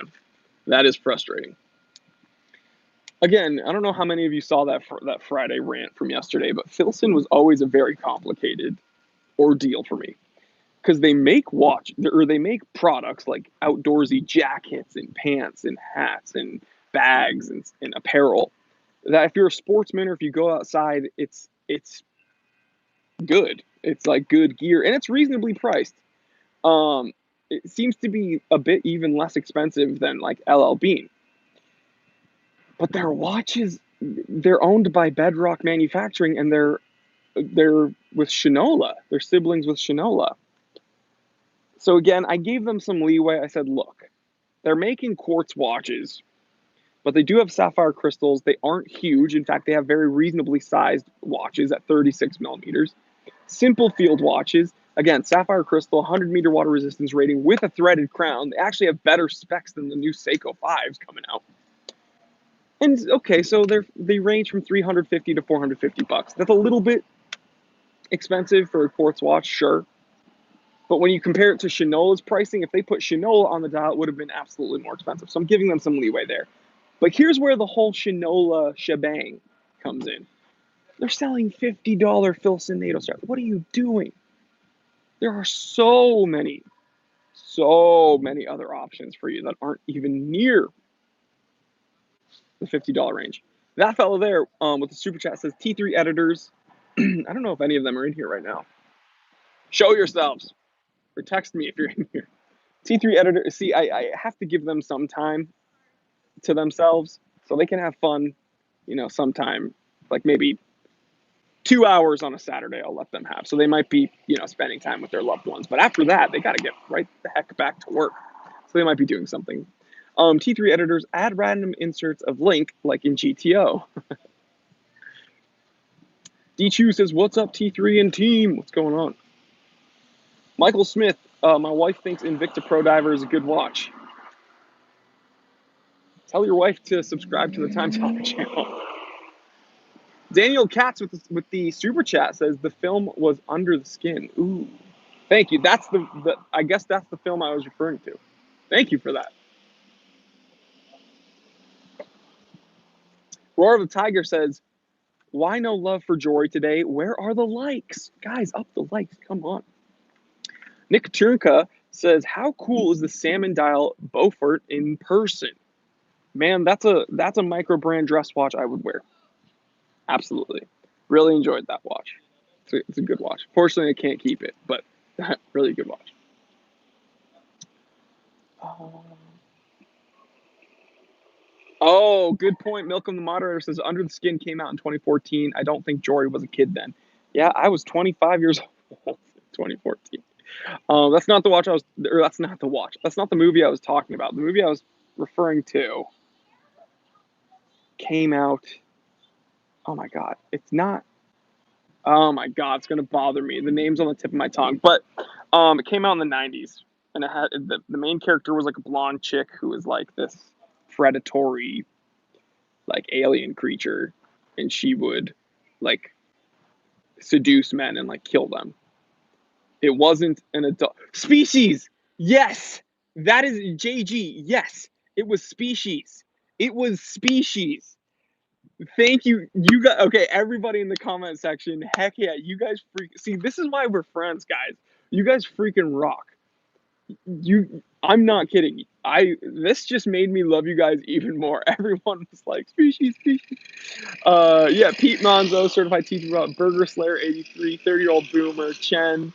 that is frustrating. Again, I don't know how many of you saw that Friday rant from yesterday, but Filson was always a very complicated ordeal for me. Because they make they make products like outdoorsy jackets and pants and hats and bags and apparel that if you're a sportsman or if you go outside, it's good. It's like good gear and it's reasonably priced. It seems to be a bit even less expensive than like LL Bean. But their watches, they're owned by Bedrock Manufacturing and they're with Shinola. They're siblings with Shinola. So again, I gave them some leeway. I said, look, they're making quartz watches, but they do have sapphire crystals. They aren't huge. In fact, they have very reasonably sized watches at 36 millimeters. Simple field watches. Again, sapphire crystal, 100-meter water resistance rating with a threaded crown. They actually have better specs than the new Seiko 5s coming out. And okay, so they range from $350 to $450. That's a little bit expensive for a quartz watch, sure. But when you compare it to Shinola's pricing, if they put Shinola on the dial, it would have been absolutely more expensive. So I'm giving them some leeway there. But here's where the whole Shinola shebang comes in. They're selling $50 Filson NATO straps. What are you doing? There are so many other options for you that aren't even near the $50 range. That fellow there with the super chat says T3 editors. I don't know if any of them are in here right now. Show yourselves. Or text me if you're in here. T3 editor, see, I have to give them some time to themselves so they can have fun, sometime, like maybe 2 hours on a Saturday I'll let them have. So they might be, spending time with their loved ones. But after that, they got to get right the heck back to work. So they might be doing something. T3 editors add random inserts of Link, like in GTO. D Chu says, "What's up, T3 and team? What's going on?" Michael Smith, my wife thinks Invicta Pro Diver is a good watch. Tell your wife to subscribe to the Time Topic channel. Daniel Katz with the super chat says the film was Under the Skin. Ooh, thank you. That's I guess that's the film I was referring to. Thank you for that. Roar of the Tiger says, "Why no love for Jory today? Where are the likes, guys? Up the likes, come on." Nick Turnka says, "How cool is the salmon dial Beaufort in person? Man, that's a micro brand dress watch I would wear. Absolutely. Really enjoyed that watch. It's a good watch. Fortunately, I can't keep it, but really good watch." Oh, good point. Milcom the moderator says Under the Skin came out in 2014. I don't think Jory was a kid then. Yeah, I was 25 years old in 2014. That's not the watch I was, or that's not the watch. That's not the movie I was talking about. The movie I was referring to came out. Oh my God, it's not. Oh my God, it's gonna bother me. The name's on the tip of my tongue, but it came out in the '90s, and it had the main character was like a blonde chick who was like this predatory, like alien creature, and she would like seduce men and like kill them. It wasn't an adult species. Yes, that is JG. Yes, it was Species. It was Species. Thank you. You got okay. Everybody in the comment section, heck yeah, you guys see. This is why we're friends, guys. You guys freaking rock. I'm not kidding. This just made me love you guys even more. Everyone was like, species, species. Yeah, Pete Monzo, certified teacher about Burger Slayer 83, 30-year-old boomer, Chen,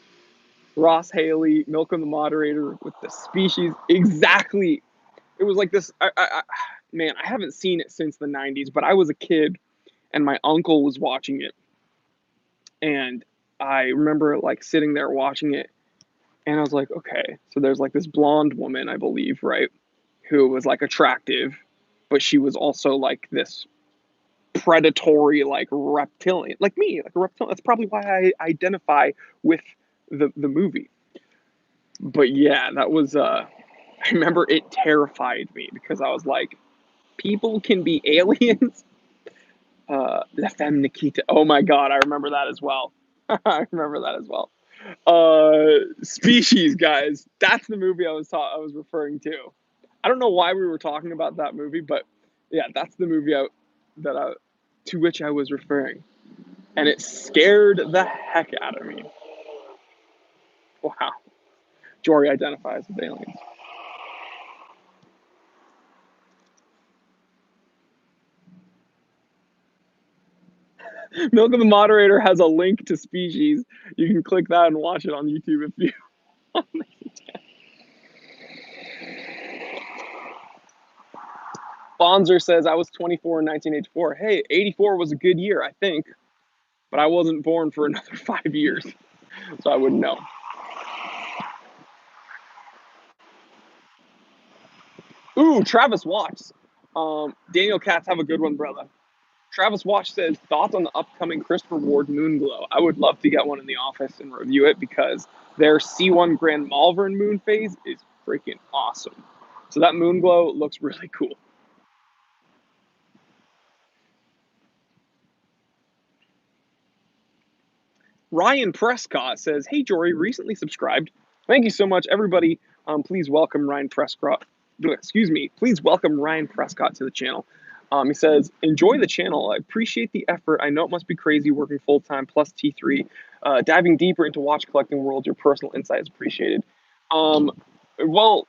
Ross Haley, Milcom the moderator with the species. Exactly. It was like this. Man, I haven't seen it since the 90s, but I was a kid and my uncle was watching it. And I remember like sitting there watching it, and I was like, okay, so there's like this blonde woman, I believe, right, who was like attractive, but she was also like this predatory, like reptilian, like me, like a reptilian. That's probably why I identify with the movie. But yeah, that was I remember it terrified me because I was like, people can be aliens. La Femme Nikita. Oh my God, I remember that as well. I remember that as well. Species, guys. That's the movie I was referring to. I don't know why we were talking about that movie, but yeah, that's the movie to which I was referring, and it scared the heck out of me. Wow, Jory identifies with aliens. Milk of the Moderator has a link to Species. You can click that and watch it on YouTube if you want. Bonzer says, I was 24 in 1984. Hey, 84 was a good year, I think, but I wasn't born for another 5 years, so I wouldn't know. Ooh, Travis Watts. Daniel Katz, have a good one, brother. Travis Watch says, thoughts on the upcoming Christopher Ward Moonglow? I would love to get one in the office and review it because their C1 Grand Malvern moon phase is freaking awesome. So that Moonglow looks really cool. Ryan Prescott says, hey, Jory, recently subscribed. Thank you so much, everybody. Please welcome Ryan Prescott. Excuse me. Please welcome Ryan Prescott to the channel. He says, enjoy the channel. I appreciate the effort. I know it must be crazy working full-time plus T3. Diving deeper into watch collecting world, your personal insight is appreciated. Well,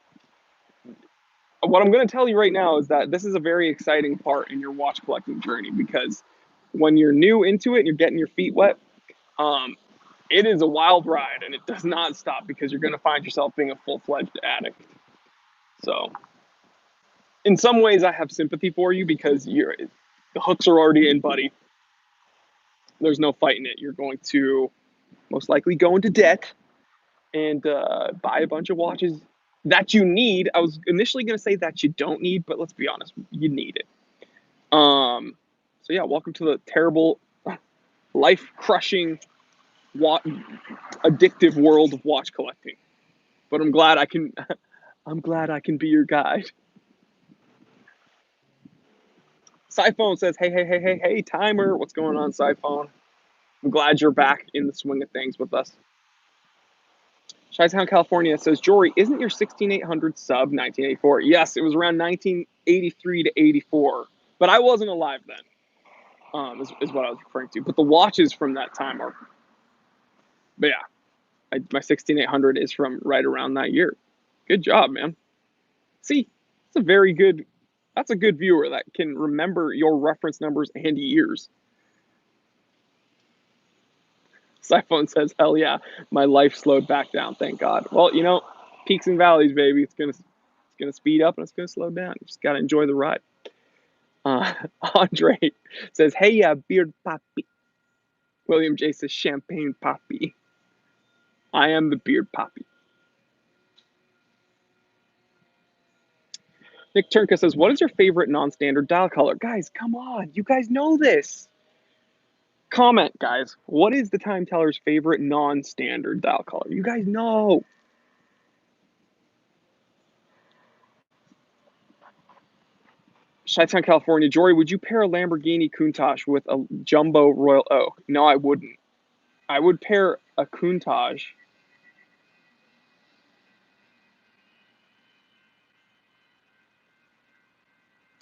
what I'm going to tell you right now is that this is a very exciting part in your watch collecting journey because when you're new into it and you're getting your feet wet, It is a wild ride, and it does not stop because you're going to find yourself being a full-fledged addict. So, in some ways, I have sympathy for you because the hooks are already in, buddy. There's no fighting it. You're going to most likely go into debt and buy a bunch of watches that you need. I was initially going to say that you don't need, but let's be honest, you need it. So yeah, welcome to the terrible, life-crushing, addictive world of watch collecting. But I'm glad I can. I'm glad I can be your guide. Siphone says, hey, timer. What's going on, Siphone? I'm glad you're back in the swing of things with us. Chi-Town, California says, Jory, isn't your 16800 sub 1984? Yes, it was around 1983 to 84, but I wasn't alive then. Is what I was referring to. But the watches from that time are, but yeah, my 16800 is from right around that year. Good job, man. See, it's a very good. That's a good viewer that can remember your reference numbers and years. Siphone says, hell yeah, my life slowed back down, thank God. Well, peaks and valleys, baby. It's gonna speed up and it's gonna slow down. You just gotta enjoy the ride. Andre says, hey yeah, beard poppy. William J says, champagne poppy. I am the beard poppy. Nick Turnka says, what is your favorite non-standard dial color? Guys, come on. You guys know this. Comment, guys. What is the time teller's favorite non-standard dial color? You guys know. Chi-Town, California. Jory, would you pair a Lamborghini Countach with a jumbo Royal Oak? No, I wouldn't. I would pair a Countach.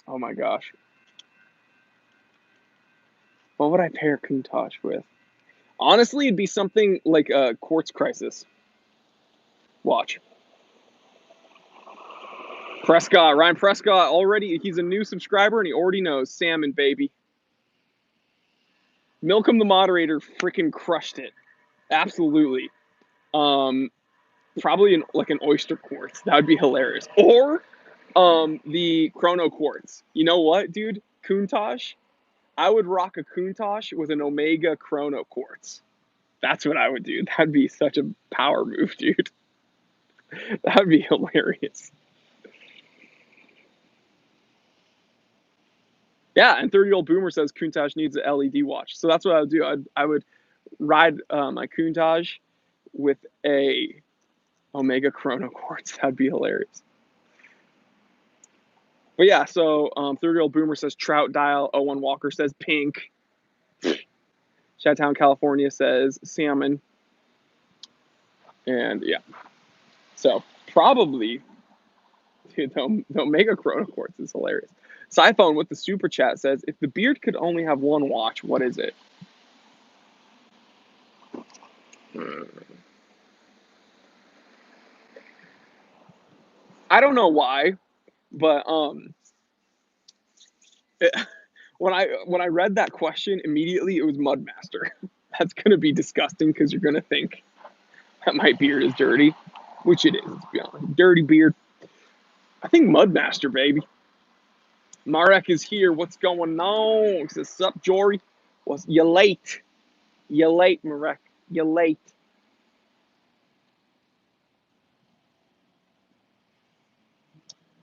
Oh my gosh. What would I pair Countach with? Honestly, it'd be something like a Quartz Crisis watch. Prescott, Ryan Prescott, already, he's a new subscriber and he already knows. Salmon, baby. Milcom the moderator freaking crushed it. Absolutely. Probably like an oyster quartz. That would be hilarious. Or the chrono quartz. You know what, dude? Countach. I would rock a Countach with an Omega chrono quartz. That's what I would do. That'd be such a power move, dude. That'd be hilarious. Yeah, and 30-year-old boomer says Countach needs an LED watch. So that's what I would do. I would ride my Countach with a Omega chrono quartz. That'd be hilarious. But yeah, so 30-year-old boomer says trout dial. Owen Walker says pink. Chi-Town, California says salmon. And yeah, so probably the Omega chrono quartz is hilarious. Siphone with the super chat says, if the beard could only have one watch, what is it? I don't know why, but when I read that question immediately, it was Mudmaster. That's gonna be disgusting because you're gonna think that my beard is dirty, which it is. Let's be honest, dirty beard. I think Mudmaster, baby. Marek is here. What's going on? He says, sup, Jory? You late? You late, Marek? You late?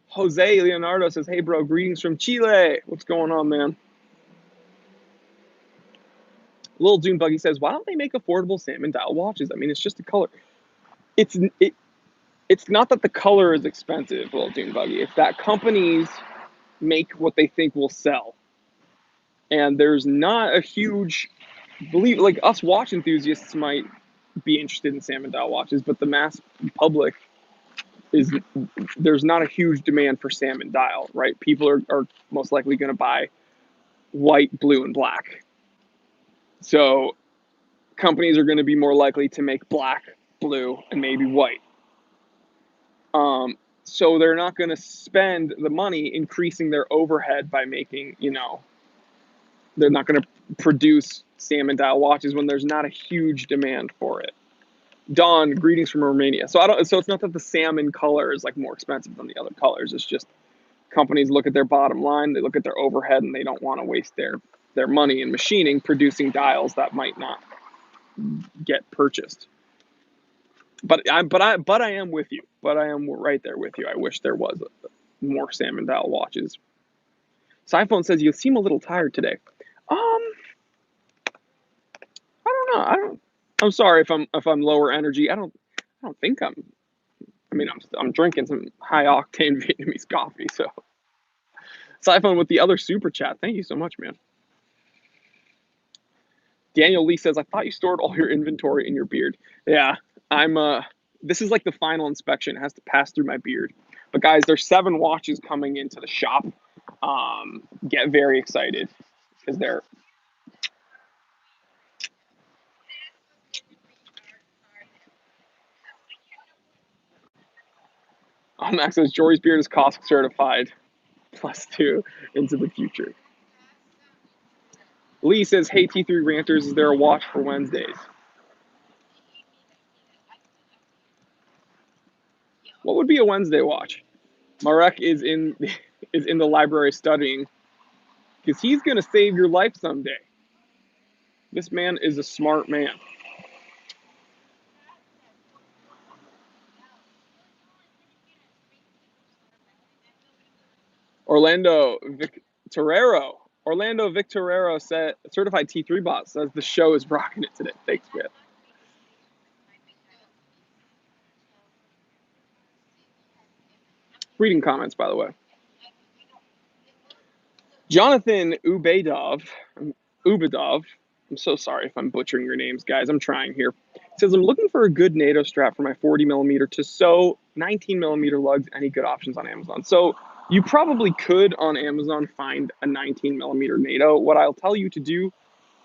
Jose Leonardo says, hey, bro, greetings from Chile. What's going on, man? Little Dune Buggy says, why don't they make affordable salmon dial watches? I mean, it's just a color. It's not that the color is expensive, Little Dune Buggy. It's that companies make what they think will sell. And there's not a huge like us watch enthusiasts might be interested in salmon dial watches, but the mass public there's not a huge demand for salmon dial, right? People are most likely going to buy white, blue, and black. So companies are going to be more likely to make black, blue, and maybe white. So they're not going to spend the money increasing their overhead by making, they're not going to produce salmon dial watches when there's not a huge demand for it. Dawn, greetings from Romania. So it's not that the salmon color is like more expensive than the other colors. It's just companies look at their bottom line, they look at their overhead, and they don't want to waste their money in machining, producing dials that might not get purchased. But I am with you. But I am right there with you. I wish there was more salmon dial watches. Siphone says you seem a little tired today. I don't know. I'm sorry if I'm lower energy. I don't think I'm. I mean, I'm drinking some high octane Vietnamese coffee. So, Siphone with the other super chat. Thank you so much, man. Daniel Lee says, I thought you stored all your inventory in your beard. Yeah, I'm. This is like the final inspection. It has to pass through my beard. But guys, there's 7 watches coming into the shop. Get very excited because they're. Max says Jory's beard is Costco certified, +2 into the future. Lee says, hey T3 Ranters, is there a watch for Wednesdays? What would be a Wednesday watch? Marek is in the library studying because he's gonna save your life someday. This man is a smart man. Orlando Victorero said, certified T3 bot says the show is rocking it today. Thanks, man. Reading comments, by the way. Jonathan Ubedov, I'm so sorry if I'm butchering your names, guys. I'm trying here. Says, I'm looking for a good NATO strap for my 40 millimeter to sew 19 millimeter lugs. Any good options on Amazon? So you probably could on Amazon find a 19 millimeter NATO. What I'll tell you to do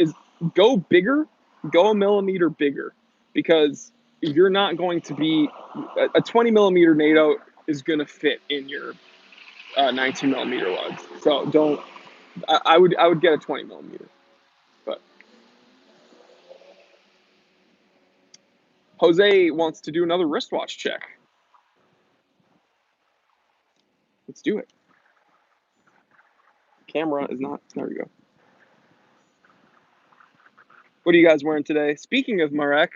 is go bigger, go a millimeter bigger, because you're not going to be a 20 millimeter NATO is going to fit in your 19 millimeter lugs. So don't. I would get a 20 millimeter, but Jose wants to do another wristwatch check. Let's do it. Camera is not. There we go. What are you guys wearing today? Speaking of Marek,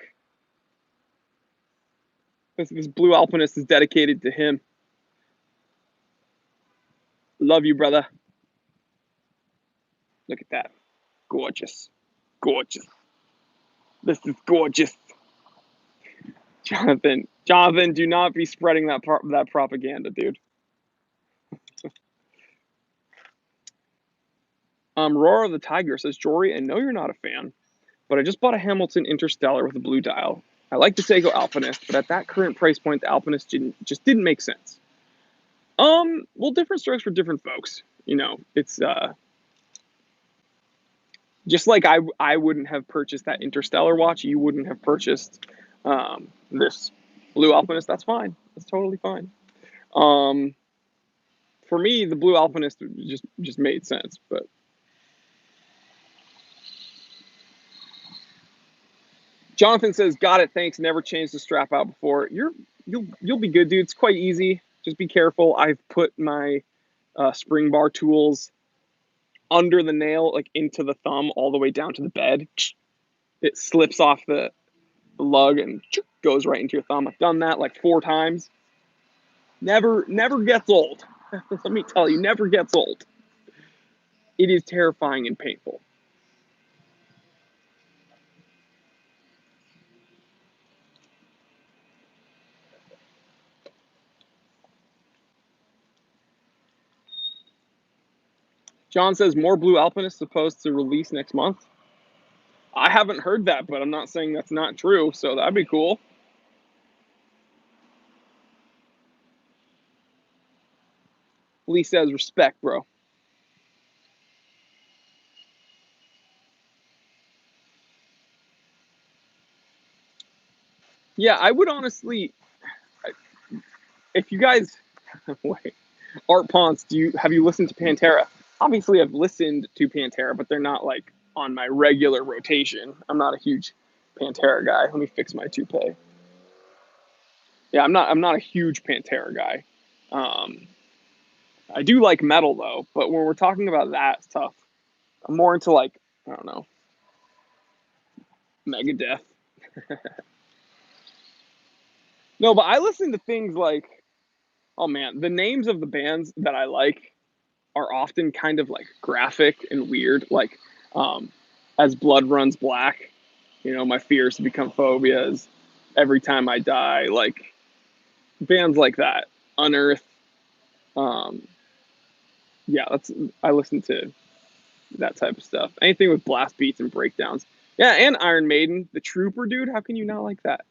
this blue alpinist is dedicated to him. Love you, brother. Look at that. Gorgeous. Gorgeous. This is gorgeous. Jonathan, do not be spreading that propaganda, dude. Roar the Tiger says, Jory, I know you're not a fan, but I just bought a Hamilton Interstellar with a blue dial. I like the Seiko Alpinist, but at that current price point, the Alpinist didn't make sense. Well, different strokes for different folks. You know, it's just like I wouldn't have purchased that Interstellar watch. You wouldn't have purchased this blue Alpinist. That's fine. That's totally fine. For me, the blue Alpinist just made sense, but. Jonathan says, "Got it. Thanks. Never changed the strap out before. You'll be good, dude. It's quite easy. Just be careful. I've put my spring bar tools under the nail, like into the thumb, all the way down to the bed. It slips off the lug and goes right into your thumb. I've done that like 4 times. Never gets old. Let me tell you, never gets old. It is terrifying and painful." John says, more Blue Alpinist supposed to release next month. I haven't heard that, but I'm not saying that's not true, so that'd be cool. Lee says, respect, bro. Yeah, I would honestly, if you guys, wait, Art Ponce, have you listened to Pantera? Obviously, I've listened to Pantera, but they're not like on my regular rotation. I'm not a huge Pantera guy. Let me fix my toupee. Yeah, I'm not a huge Pantera guy. Um, I do like metal though, but when we're talking about that, it's tough. I'm more into like, I don't know, Megadeth. No, but I listen to things like, oh man, the names of the bands that I like are often kind of like graphic and weird. Like, um, as blood runs black, my fears become phobias. Every time I die, like bands like that. Unearth. Um, yeah, I listen to that type of stuff. Anything with blast beats and breakdowns. Yeah, and Iron Maiden, the Trooper, dude. How can you not like that?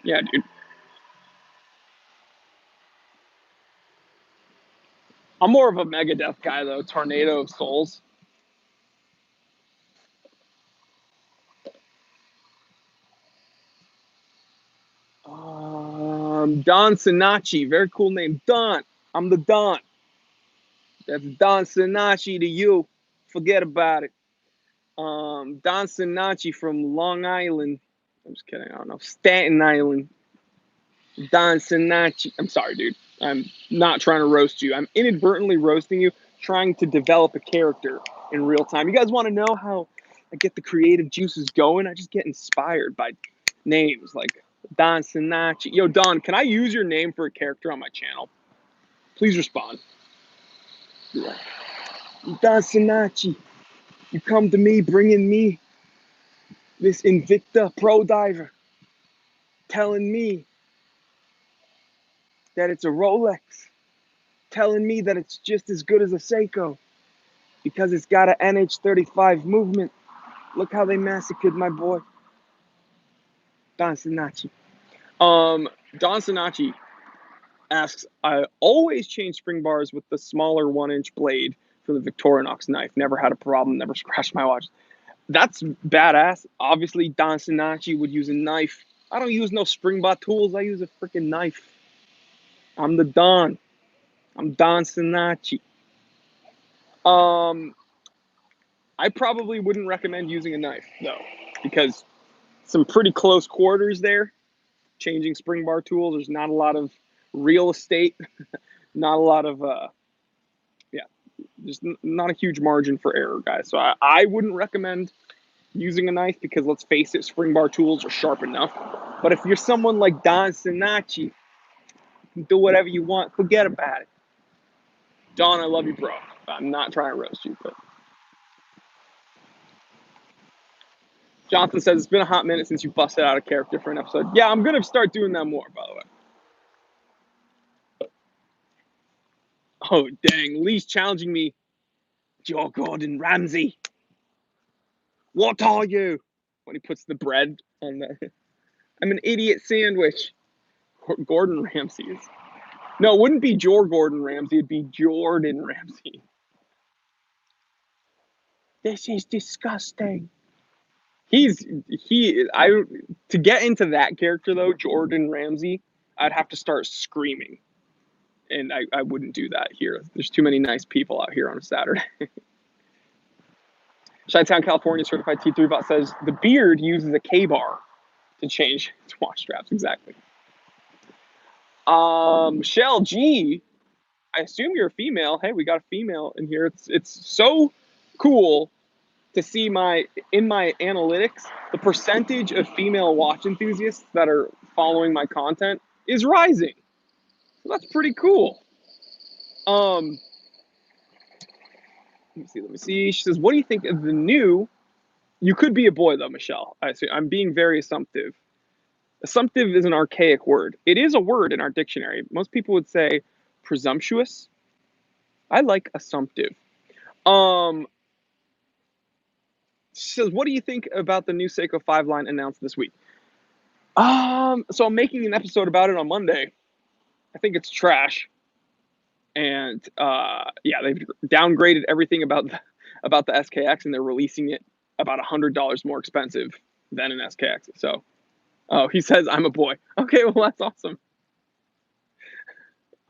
Yeah, dude. I'm more of a Megadeth guy though. Tornado of Souls. Don Sinacci, very cool name. Don. I'm the Don. That's Don Sinacci to you. Forget about it. Don Sinacci from Long Island. I'm just kidding. I don't know. Staten Island. Don Sinacci. I'm sorry, dude. I'm not trying to roast you. I'm inadvertently roasting you, trying to develop a character in real time. You guys want to know how I get the creative juices going? I just get inspired by names like Don Sinacci. Yo, Don, can I use your name for a character on my channel? Please respond. Yeah. Don Sinacci, you come to me bringing me this Invicta Pro Diver, telling me that it's a Rolex, telling me that it's just as good as a Seiko because it's got an NH35 movement. Look how they massacred my boy, Don Sinacci. Don Sinacci asks, I always change spring bars with the smaller 1-inch blade for the Victorinox knife. Never had a problem, never scratched my watch. That's badass. Obviously, Don Sinacci would use a knife. I don't use no spring bar tools. I use a freaking knife. I'm the Don. I'm Don Sinacci. Um, I probably wouldn't recommend using a knife though, because some pretty close quarters there. Changing spring bar tools. There's not a lot of real estate. Not a lot of yeah. Just not a huge margin for error, guys. So I wouldn't recommend using a knife because let's face it, spring bar tools are sharp enough. But if you're someone like Don Sinacci, you can do whatever you want. Forget about it. Don, I love you, bro. I'm not trying to roast you, but Jonathan says it's been a hot minute since you busted out a character for an episode. Yeah, I'm gonna start doing that more, by the way. Oh dang, Lee's challenging me. Joe Gordon Ramsay, what are you? When he puts the bread on the, I'm an idiot sandwich. Gordon Ramsay is. No, it wouldn't be Gordon Ramsay. It'd be Jordan Ramsay. This is disgusting. I to get into that character though, Jordan Ramsay, I'd have to start screaming. And I wouldn't do that here. There's too many nice people out here on a Saturday. Chi-Town, California certified T3 bot says the beard uses a K-bar to change its watch straps. Exactly. Michelle G, I assume you're a female. Hey, we got a female in here. It's so cool to see in my analytics, the percentage of female watch enthusiasts that are following my content is rising. So that's pretty cool. Um, let me see. She says, what do you think of the new, you could be a boy though, Michelle. I'm being very assumptive. Assumptive is an archaic word. It is a word in our dictionary. Most people would say presumptuous. I like assumptive. Um, she says, what do you think about the new Seiko 5 line announced this week? So I'm making an episode about it on Monday. I think it's trash. And yeah, they've downgraded everything about the SKX, and they're releasing it about $100 more expensive than an SKX. So, oh, he says I'm a boy. Okay, well that's awesome.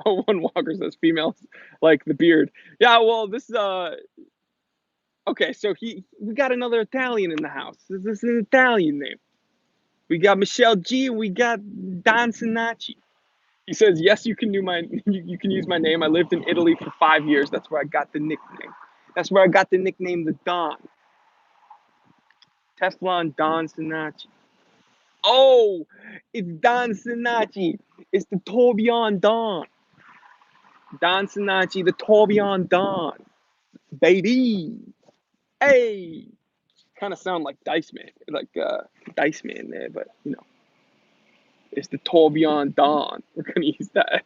Oh, one Walker says females like the beard. Yeah, well, this okay, so we got another Italian in the house. This is an Italian name. We got Michelle G and we got Don Sinacci. He says, yes, you can you can use my name. I lived in Italy for 5 years. That's where I got the nickname. That's where I got the nickname the Don. Teflon Don Sinacci. Oh, it's Don Sinacci. It's the Tourbillon Don. Don Sinacci, the Tourbillon Don. Baby. Hey. Kind of sound like Dice Man, like Dice Man there, but you know, it's the Tourbillon Don. We're gonna use that.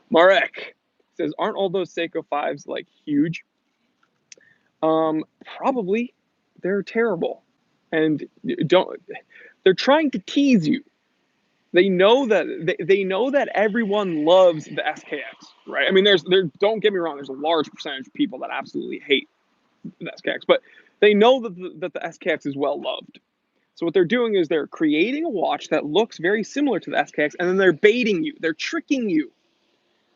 Marek says, aren't all those Seiko 5s like huge? Probably. They're terrible. And don't they're trying to tease you. They know that everyone loves the SKX, right? I mean, don't get me wrong, there's a large percentage of people that absolutely hate the SKX, but they know that the SKX is well loved. So what they're doing is they're creating a watch that looks very similar to the SKX, and then they're baiting you. They're tricking you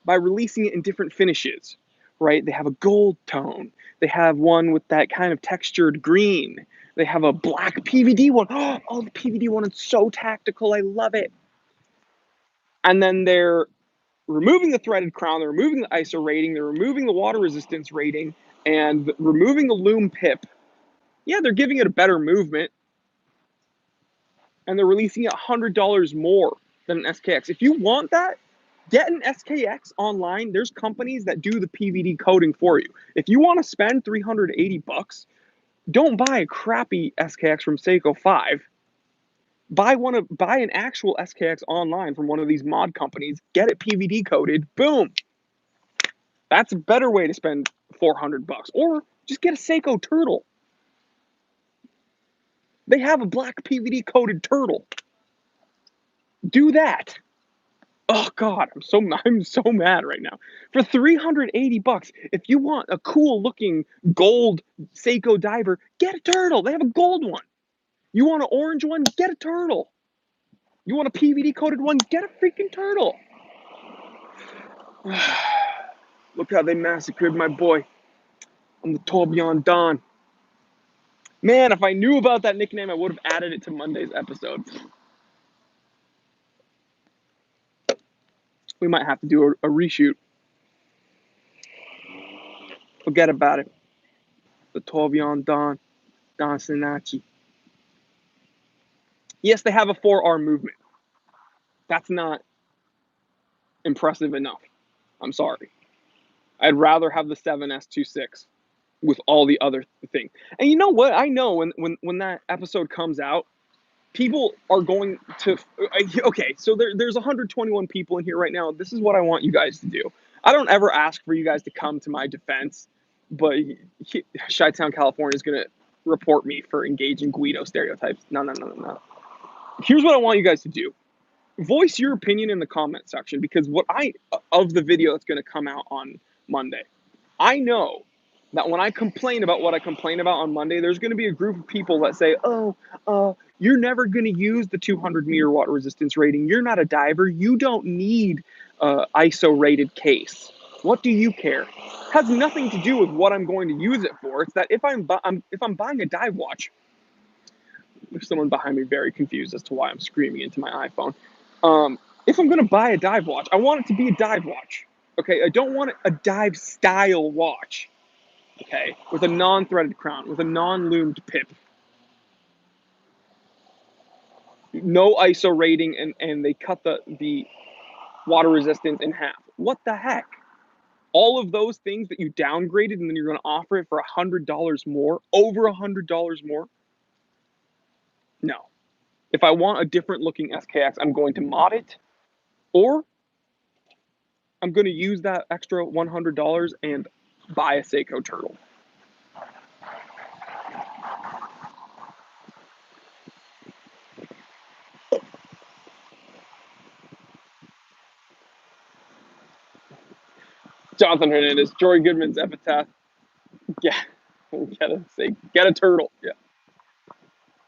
by releasing it in different finishes, right? They have a gold tone. They have one with that kind of textured green. They have a black PVD one. Oh, the PVD one is so tactical. I love it. And then they're removing the threaded crown. They're removing the ISO rating. They're removing the water resistance rating and removing the loom pip. Yeah, they're giving it a better movement. And they're releasing it $100 more than an SKX. If you want that, get an SKX online. There's companies that do the PVD coating for you. If you want to spend $380, don't buy a crappy SKX from Seiko 5. Buy an actual SKX online from one of these mod companies. Get it PVD coated. Boom. That's a better way to spend $400. Or just get a Seiko turtle. They have a black PVD coated turtle. Do that. Oh God, I'm so mad right now. For $380, if you want a cool looking gold Seiko diver, get a turtle. They have a gold one. You want an orange one? Get a turtle. You want a PVD coated one? Get a freaking turtle. Look how they massacred my boy. I'm the Tourbillon Don. Man, if I knew about that nickname, I would have added it to Monday's episode. We might have to do a reshoot. Forget about it. The Tourbillon Don Sinacci. Yes, they have a 4R movement. That's not impressive enough. I'm sorry. I'd rather have the 7S26 with all the other things. And you know what? I know when that episode comes out, people are going to. Okay, so there's 121 people in here right now. This is what I want you guys to do. I don't ever ask for you guys to come to my defense, but Chi-Town, California is going to report me for engaging Guido stereotypes. No. Here's what I want you guys to do. Voice your opinion in the comment section, because of the video that's going to come out on Monday, I know that when I complain about what I complain about on Monday, there's going to be a group of people that say, you're never going to use the 200-meter water resistance rating. You're not a diver. You don't need ISO rated case. What do you care? It has nothing to do with what I'm going to use it for. It's that if I'm buying a dive watch, there's someone behind me very confused as to why I'm screaming into my iPhone. If I'm going to buy a dive watch, I want it to be a dive watch. Okay, I don't want a dive style watch. Okay, with a non-threaded crown, with a non-loomed pip. No ISO rating, and they cut the water resistance in half. What the heck? All of those things that you downgraded, and then you're going to offer it for $100 more, over $100 more? No. If I want a different looking SKX, I'm going to mod it, or I'm going to use that extra $100 and buy a Seiko turtle. Jonathan Hernandez, Jory Goodman's epitaph. Yeah, get a turtle. Yeah.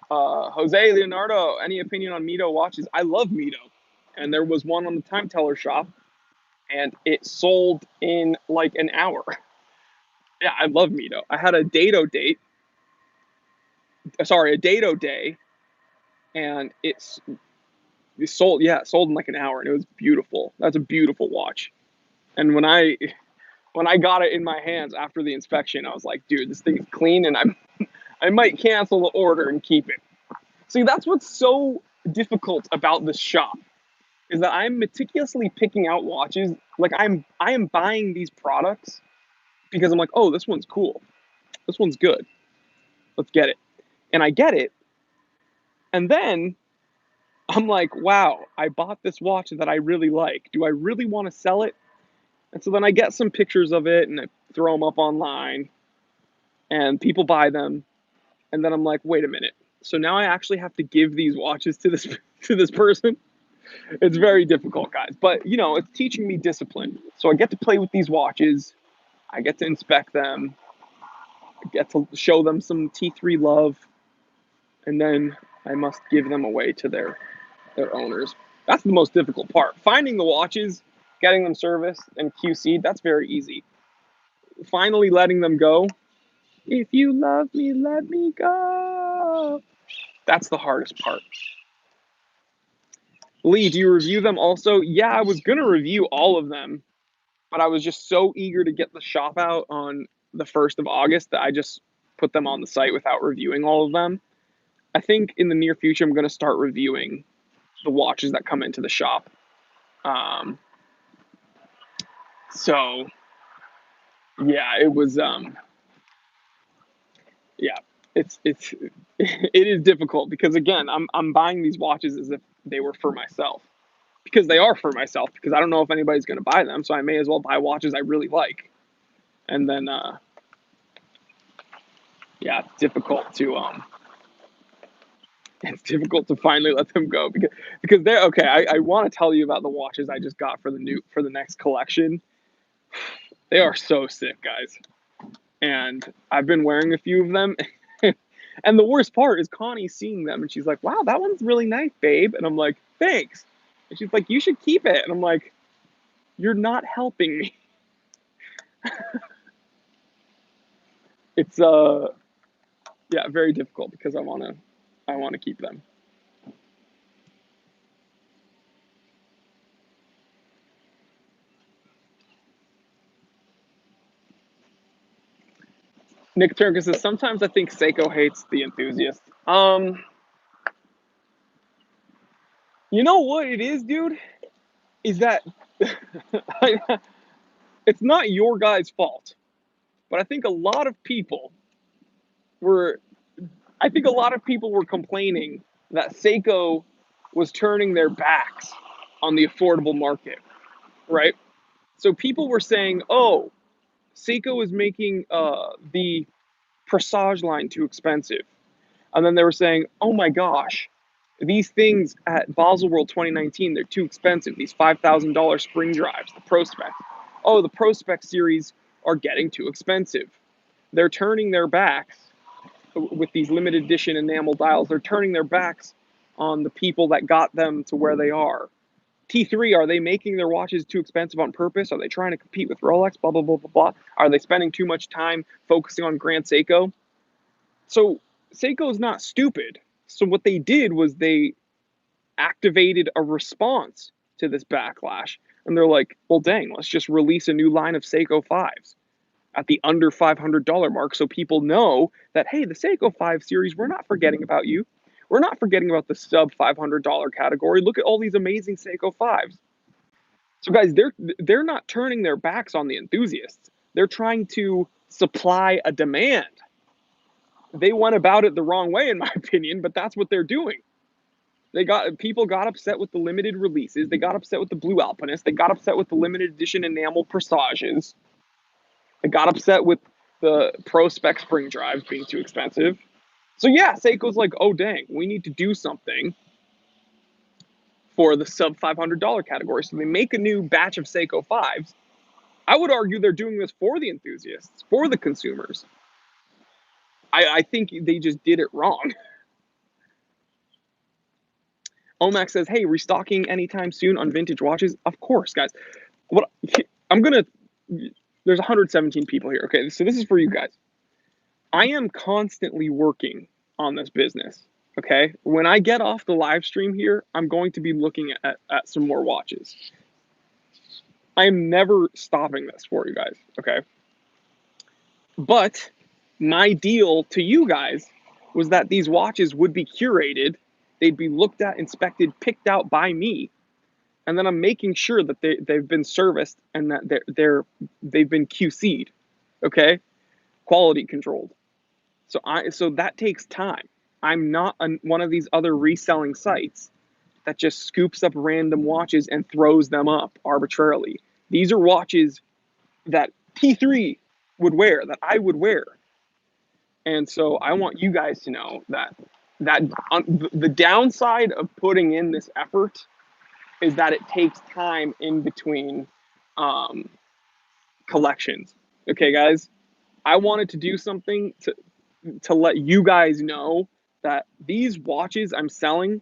Jose Leonardo, any opinion on Mito watches? I love Mito, and there was one on the Time Teller shop. and it sold in like an hour. Yeah, I love Mito. I had a dado date, sorry, a dado day, and it sold. Yeah, it sold in like an hour, and it was beautiful. That's a beautiful watch. And when I got it in my hands after the inspection, I was like, dude, this thing's clean, and I might cancel the order and keep it. See, that's what's so difficult about this shop is that I'm meticulously picking out watches. Like I am buying these products because I'm like, oh, this one's cool. This one's good. Let's get it. And I get it. And then I'm like, wow, I bought this watch that I really like. Do I really want to sell it? And so then I get some pictures of it and I throw them up online and people buy them. And then I'm like, wait a minute. So now I actually have to give these watches to this to this person. It's very difficult, guys. But you know, it's teaching me discipline. So I get to play with these watches. I get to inspect them. I get to show them some T3 love. And then I must give them away to their owners. That's the most difficult part. Finding the watches, getting them serviced and QC'd, that's very easy. Finally letting them go. If you love me, let me go. That's the hardest part. Lee, do you review them also? Yeah, I was going to review all of them, but I was just so eager to get the shop out on the 1st of August that I just put them on the site without reviewing all of them. I think in the near future, I'm going to start reviewing the watches that come into the shop. Um, so yeah, it was, yeah, it's, it is difficult because again, I'm buying these watches as if they were for myself. Because they are for myself, because I don't know if anybody's going to buy them, so I may as well buy watches I really like. And then, yeah, it's difficult to finally let them go because they're okay. I want to tell you about the watches I just got for the next collection. They are so sick, guys, and I've been wearing a few of them. And the worst part is Connie seeing them, and she's like, "Wow, that one's really nice, babe." And I'm like, "Thanks." And she's like, "You should keep it." And I'm like, "You're not helping me." It's yeah, very difficult because I wanna keep them. Nick Turner says sometimes I think Seiko hates the enthusiast. You know what it is, dude? Is that it's not your guy's fault, but were I think a lot of people were complaining that Seiko was turning their backs on the affordable market, right? So people were saying, "Oh, Seiko is making the Presage line too expensive," and then they were saying, "Oh my gosh, these things at Basel World 2019, they're too expensive. These $5,000 spring drives, the Prospect. Oh, the Prospect series are getting too expensive." They're turning their backs with these limited edition enamel dials. They're turning their backs on the people that got them to where they are. T3, are they making their watches too expensive on purpose? Are they trying to compete with Rolex? Blah, blah, blah, blah, blah. Are they spending too much time focusing on Grand Seiko? So Seiko's not stupid. So what they did was they activated a response to this backlash. And they're like, well, dang, let's just release a new line of Seiko 5s at the under $500 mark so people know that, hey, the Seiko 5 series, we're not forgetting about you. We're not forgetting about the sub $500 category. Look at all these amazing Seiko 5s. So guys, they're not turning their backs on the enthusiasts. They're trying to supply a demand. They went about it the wrong way in my opinion, but that's what they're doing. People got upset with the limited releases. They got upset with the Blue Alpinist. They got upset with the limited edition enamel Presages. They got upset with the Pro Spec spring drives being too expensive. So yeah, Seiko's like, oh dang, we need to do something for the sub $500 category. So they make a new batch of Seiko 5s. I would argue they're doing this for the enthusiasts, for the consumers. I think they just did it wrong. Omax says, hey, restocking anytime soon on vintage watches? Of course, guys. what I'm gonna. There's 117 people here. Okay, so this is for you guys. I am constantly working on this business. Okay, when I get off the live stream here, I'm going to be looking at some more watches. I am never stopping this for you guys. Okay, but my deal to you guys was that these watches would be curated, they'd be looked at, inspected, picked out by me, and then I'm making sure that they've been serviced and that they've been QC'd, okay, quality controlled. So that takes time. I'm not one of these other reselling sites that just scoops up random watches and throws them up arbitrarily. These are watches that T3 would wear, that I would wear. And so I want you guys to know that the downside of putting in this effort is that it takes time in between um, collections. Okay, guys, I wanted to do something to let you guys know that these watches I'm selling,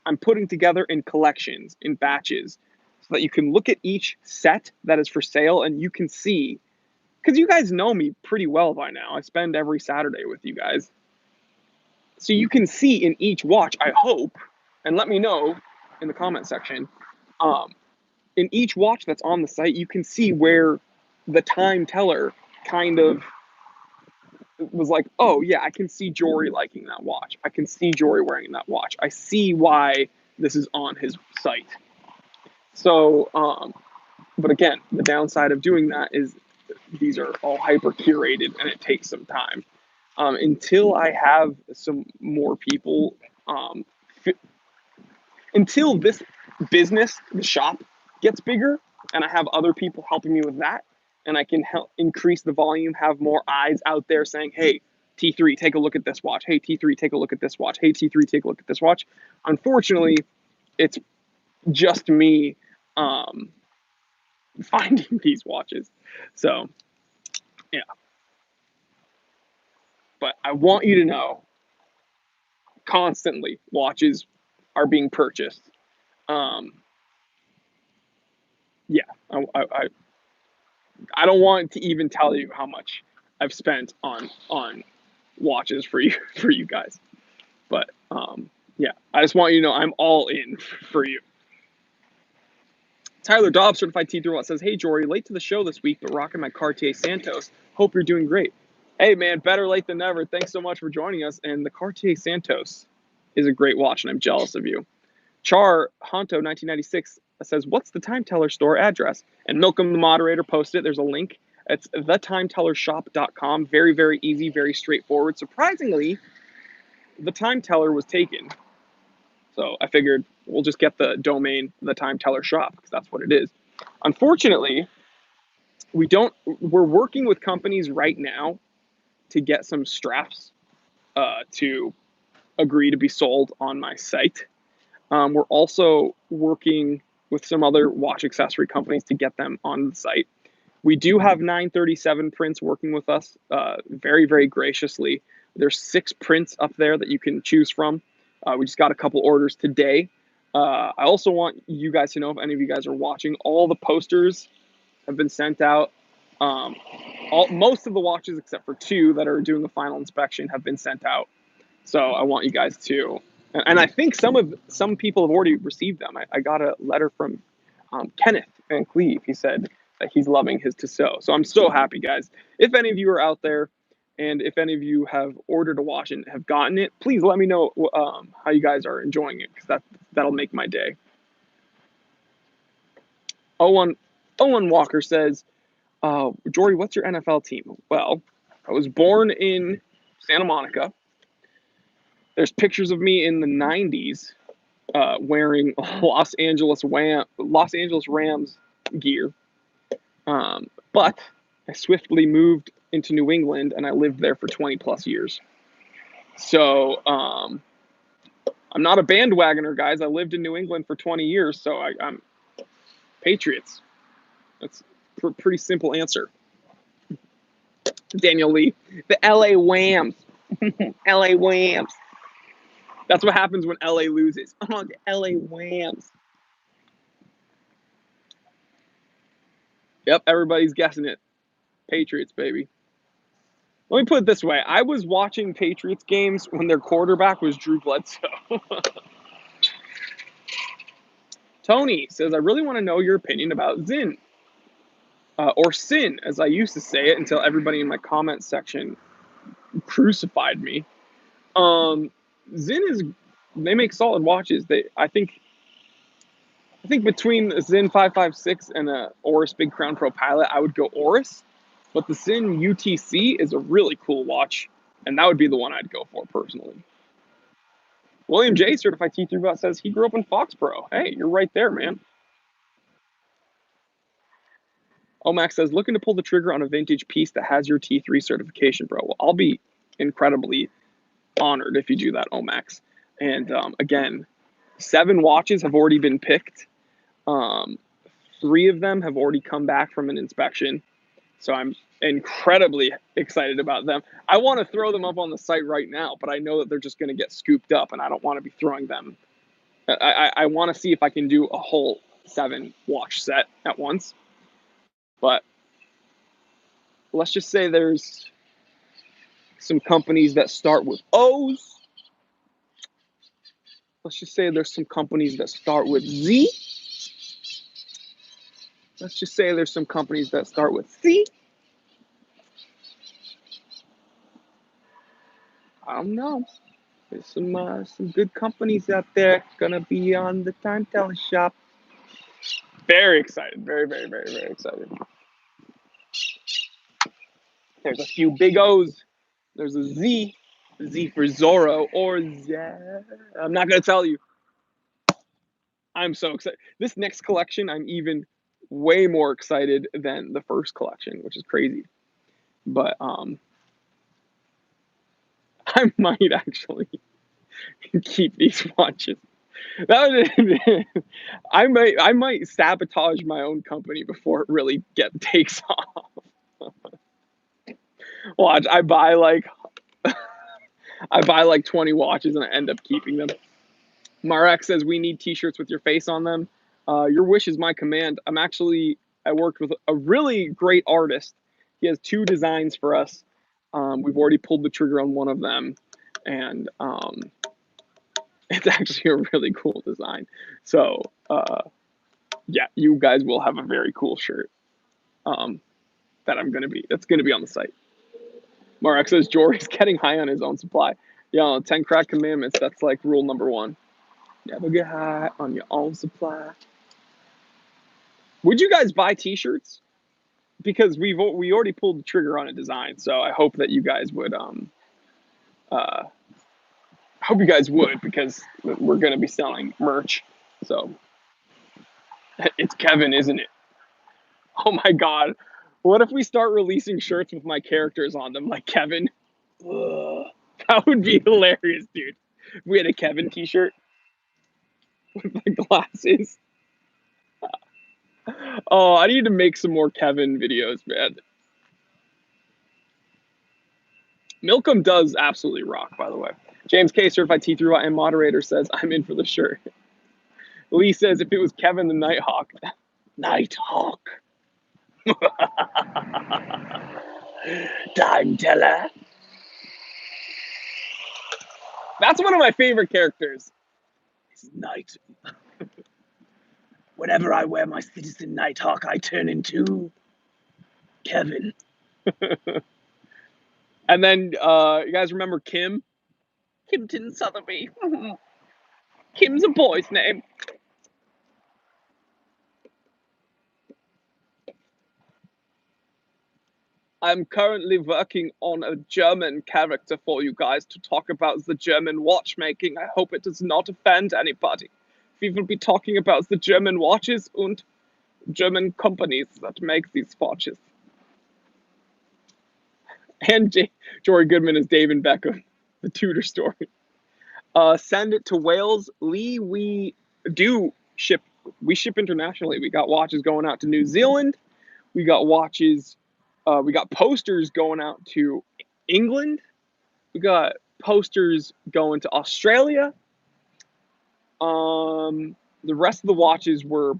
I'm putting together in collections, in batches, so that you can look at each set that is for sale and you can see, because you guys know me pretty well by now. I spend every Saturday with you guys. So you can see in each watch, I hope, and let me know in the comment section, um, in each watch that's on the site, you can see where the time teller kind of was like, oh yeah, I can see Jory liking that watch. I can see Jory wearing that watch. I see why this is on his site. So, but again, the downside of doing that is these are all hyper curated and it takes some time. Until I have some more people, um, until this business, the shop, gets bigger and I have other people helping me with that, and I can help increase the volume, have more eyes out there saying, hey, T3, take a look at this watch. Hey, T3, take a look at this watch. Hey, T3, take a look at this watch. Unfortunately, it's just me finding these watches. So, yeah. But I want you to know constantly watches are being purchased. Um, yeah, I don't want to even tell you how much I've spent on watches for you for you guys. But yeah, I just want you to know I'm all in for you. Tyler Dobbs, certified T3 says, "Hey Jory, late to the show this week, but rocking my Cartier Santos. Hope you're doing great." Hey man, better late than never. Thanks so much for joining us. And the Cartier Santos is a great watch, and I'm jealous of you. Char Honto 1996 says, "What's the Time Teller store address?" And Milcom, the moderator, posted it. There's a link. It's thetimetellershop.com. Very, very easy, very straightforward. Surprisingly, the Time Teller was taken. So I figured we'll just get the domain, the Time Teller Shop, because that's what it is. Unfortunately, we're working with companies right now to get some straps to agree to be sold on my site. We're also working with some other watch accessory companies to get them on the site. We do have 937 prints working with us very, very graciously. There's 6 prints up there that you can choose from. We just got a couple orders today. I also want you guys to know, if any of you guys are watching, all the posters have been sent out. Most of the watches, except for 2 that are doing the final inspection, have been sent out. So I want you guys to, and I think some people have already received them. I got a letter from Kenneth Van Cleve. He said that he's loving his Tissot. So I'm so happy, guys. If any of you are out there, and if any of you have ordered a watch and have gotten it, please let me know how you guys are enjoying it, because that'll make my day. Owen Walker says, Jory, what's your NFL team? Well, I was born in Santa Monica. There's pictures of me in the 90s wearing Los Angeles Rams gear. But I swiftly moved into New England and I lived there for 20 plus years. So I'm not a bandwagoner, guys. I lived in New England for 20 years, so I'm Patriots. That's a pretty simple answer. Daniel Lee, the LA Whams. LA Whams. That's what happens when LA loses. Oh, the LA Whams. Yep, everybody's guessing it. Patriots, baby. Let me put it this way. I was watching Patriots games when their quarterback was Drew Bledsoe. Tony says, I really want to know your opinion about Zin. Or Sin, as I used to say it until everybody in my comment section crucified me. Zin is, they make solid watches. I think between the Zin 556 and a Oris Big Crown Pro Pilot, I would go Oris. But the Zin UTC is a really cool watch, and that would be the one I'd go for personally. William J, certified T3 bot, says he grew up in Foxborough. Hey, you're right there, man. Omax says, looking to pull the trigger on a vintage piece that has your T3 certification, bro. Well, I'll be incredibly honored if you do that, Omax. And again, 7 watches have already been picked. 3 of them have already come back from an inspection. So I'm incredibly excited about them. I want to throw them up on the site right now, but I know that they're just going to get scooped up, and I don't want to be throwing them. I want to see if I can do a whole 7 watch set at once. But let's just say there's some companies that start with O's. Let's just say there's some companies that start with Z. Let's just say there's some companies that start with C. I don't know. There's some good companies out there gonna be on the time telling shop. Very excited. Very, very, very, very excited. There's a few big O's. There's a Z. Z for Zorro or Z. I'm not gonna tell you. I'm so excited. This next collection, I'm even way more excited than the first collection, which is crazy. But I might actually keep these watches. I might sabotage my own company before it really takes off. Watch, I buy like 20 watches and I end up keeping them. Marek says we need t-shirts with your face on them. Your wish is my command. I worked with a really great artist. He has 2 designs for us. We've already pulled the trigger on one of them, and it's actually a really cool design. So yeah, you guys will have a very cool shirt that's gonna be on the site. Marek says Jory's getting high on his own supply. Yeah, 10 crack commandments. That's like rule number 1. Never get high on your own supply. Would you guys buy t-shirts? Because we already pulled the trigger on a design, so I hope that you guys would because we're gonna be selling merch. So it's Kevin, isn't it? Oh my god. What if we start releasing shirts with my characters on them like Kevin? Ugh. That would be hilarious, dude. If we had a Kevin t-shirt with my glasses. Oh, I need to make some more Kevin videos, man. Milcom does absolutely rock, by the way. James K, certified T3 and moderator, says, I'm in for the shirt. Lee says, if it was Kevin the Nighthawk. Nighthawk. Time teller. That's one of my favorite characters. It's Night. Whenever I wear my Citizen Nighthawk, I turn into Kevin. And then you guys remember Kim? Kimton Sotheby. Kim's a boy's name. I'm currently working on a German character for you guys to talk about the German watchmaking. I hope it does not offend anybody. We will be talking about the German watches and German companies that make these watches. And Jory Goodman is David Beckham, the Tudor story. Send it to Wales. Lee, we ship internationally. We got watches going out to New Zealand. We got watches. We got posters going out to England. We got posters going to Australia. The rest of the watches were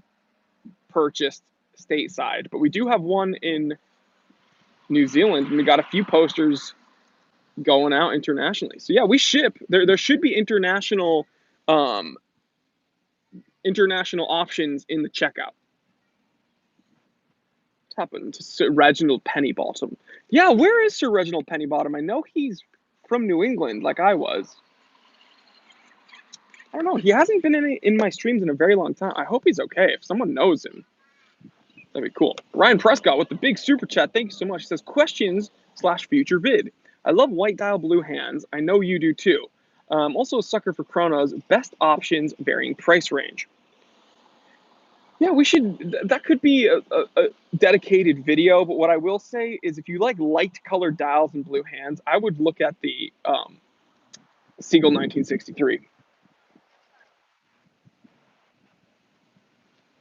purchased stateside, but we do have one in New Zealand, and we got a few posters going out internationally. So yeah, we ship. There should be international options in the checkout. What's happened to Sir Reginald Pennybottom? Yeah, where is Sir Reginald Pennybottom? I know he's from New England, like I was. I don't know. He hasn't been in my streams in a very long time. I hope he's okay. If someone knows him, that'd be cool. Ryan Prescott with the big super chat. Thank you so much. He says, questions/future vid. I love white dial blue hands. I know you do too. Also a sucker for chronos. Best options, varying price range. Yeah, we should. That could be a dedicated video. But what I will say is, if you like light colored dials and blue hands, I would look at the Seagull 1963.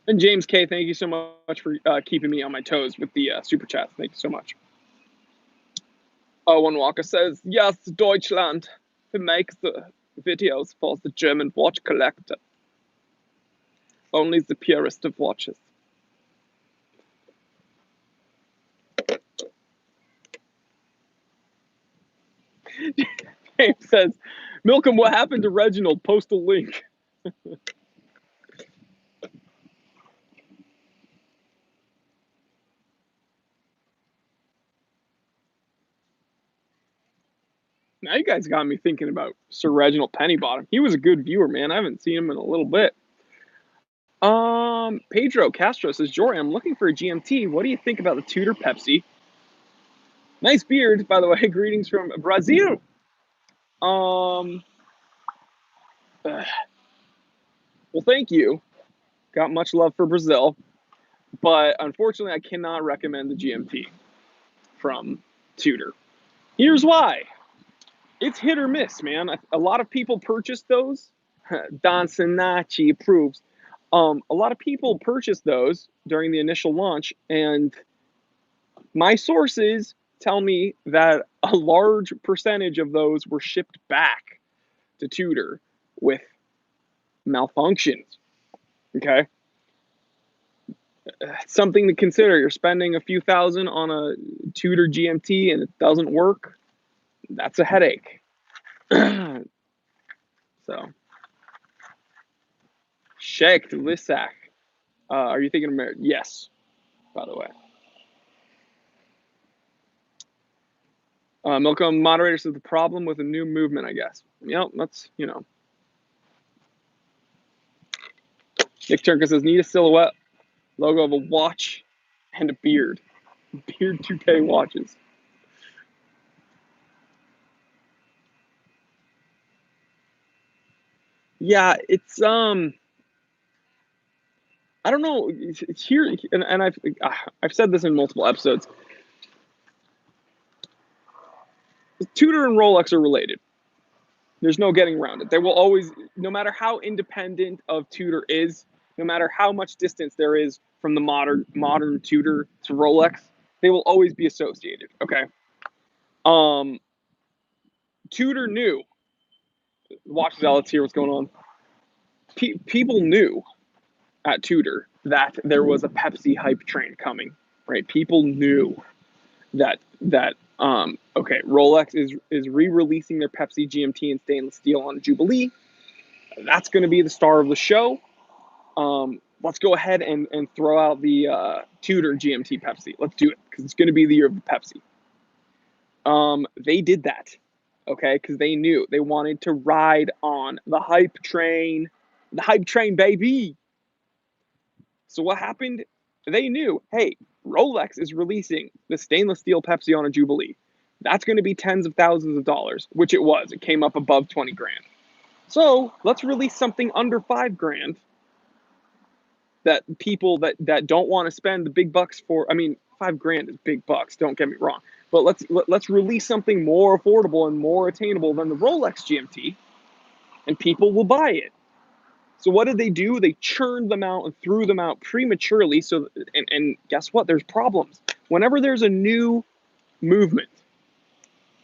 And James K, thank you so much for keeping me on my toes with the super chat. Thank you so much. Owen Walker says, yes, Deutschland, who makes the videos for the German watch collector. Only the purest of watches. James says, Milcom, what happened to Reginald? Post a link. Now you guys got me thinking about Sir Reginald Pennybottom. He was a good viewer, man. I haven't seen him in a little bit. Pedro Castro says, Jory, I'm looking for a GMT. What do you think about the Tudor Pepsi? Nice beard, by the way. Greetings from Brazil. Well, thank you. Got much love for Brazil. But unfortunately, I cannot recommend the GMT from Tudor. Here's why. It's hit or miss, man. A lot of people purchased those. Don Sinacci approves. A lot of people purchased those during the initial launch, and my sources tell me that a large percentage of those were shipped back to Tudor with malfunctions. Okay? Something to consider. You're spending a few thousand on a Tudor GMT and it doesn't work. That's a headache. So, Sheikh Lissak. Are you thinking of marriage? Yes, by the way. Milcom moderator says the problem with a new movement, I guess. Yep, that's, you know. Nick Turka says, need a silhouette, logo of a watch, and a beard. Beard 2K watches. Yeah, it's, I don't know, it's here, and I've said this in multiple episodes. Tudor and Rolex are related. There's no getting around it. They will always, no matter how independent of Tudor is, no matter how much distance there is from the modern Tudor to Rolex, they will always be associated. Okay. Tudor knew. Watch zealots here. What's going on? People knew at Tudor that there was a Pepsi hype train coming. Right. People knew that okay, Rolex is re-releasing their Pepsi GMT in stainless steel on Jubilee. That's going to be the star of the show. Let's go ahead and throw out the Tudor GMT Pepsi. Let's do it because it's going to be the year of the Pepsi. They did that, okay, because they knew they wanted to ride on the hype train, baby. So what happened? They knew, hey, Rolex is releasing the stainless steel Pepsi on a Jubilee. That's going to be tens of thousands of dollars, which it was. It came up above 20 grand. So let's release something under 5 grand that people that don't want to spend the big bucks for. I mean, 5 grand is big bucks. Don't get me wrong. But let's release something more affordable and more attainable than the Rolex GMT, and people will buy it. So what did they do? They churned them out and threw them out prematurely. So and guess what? There's problems. Whenever there's a new movement,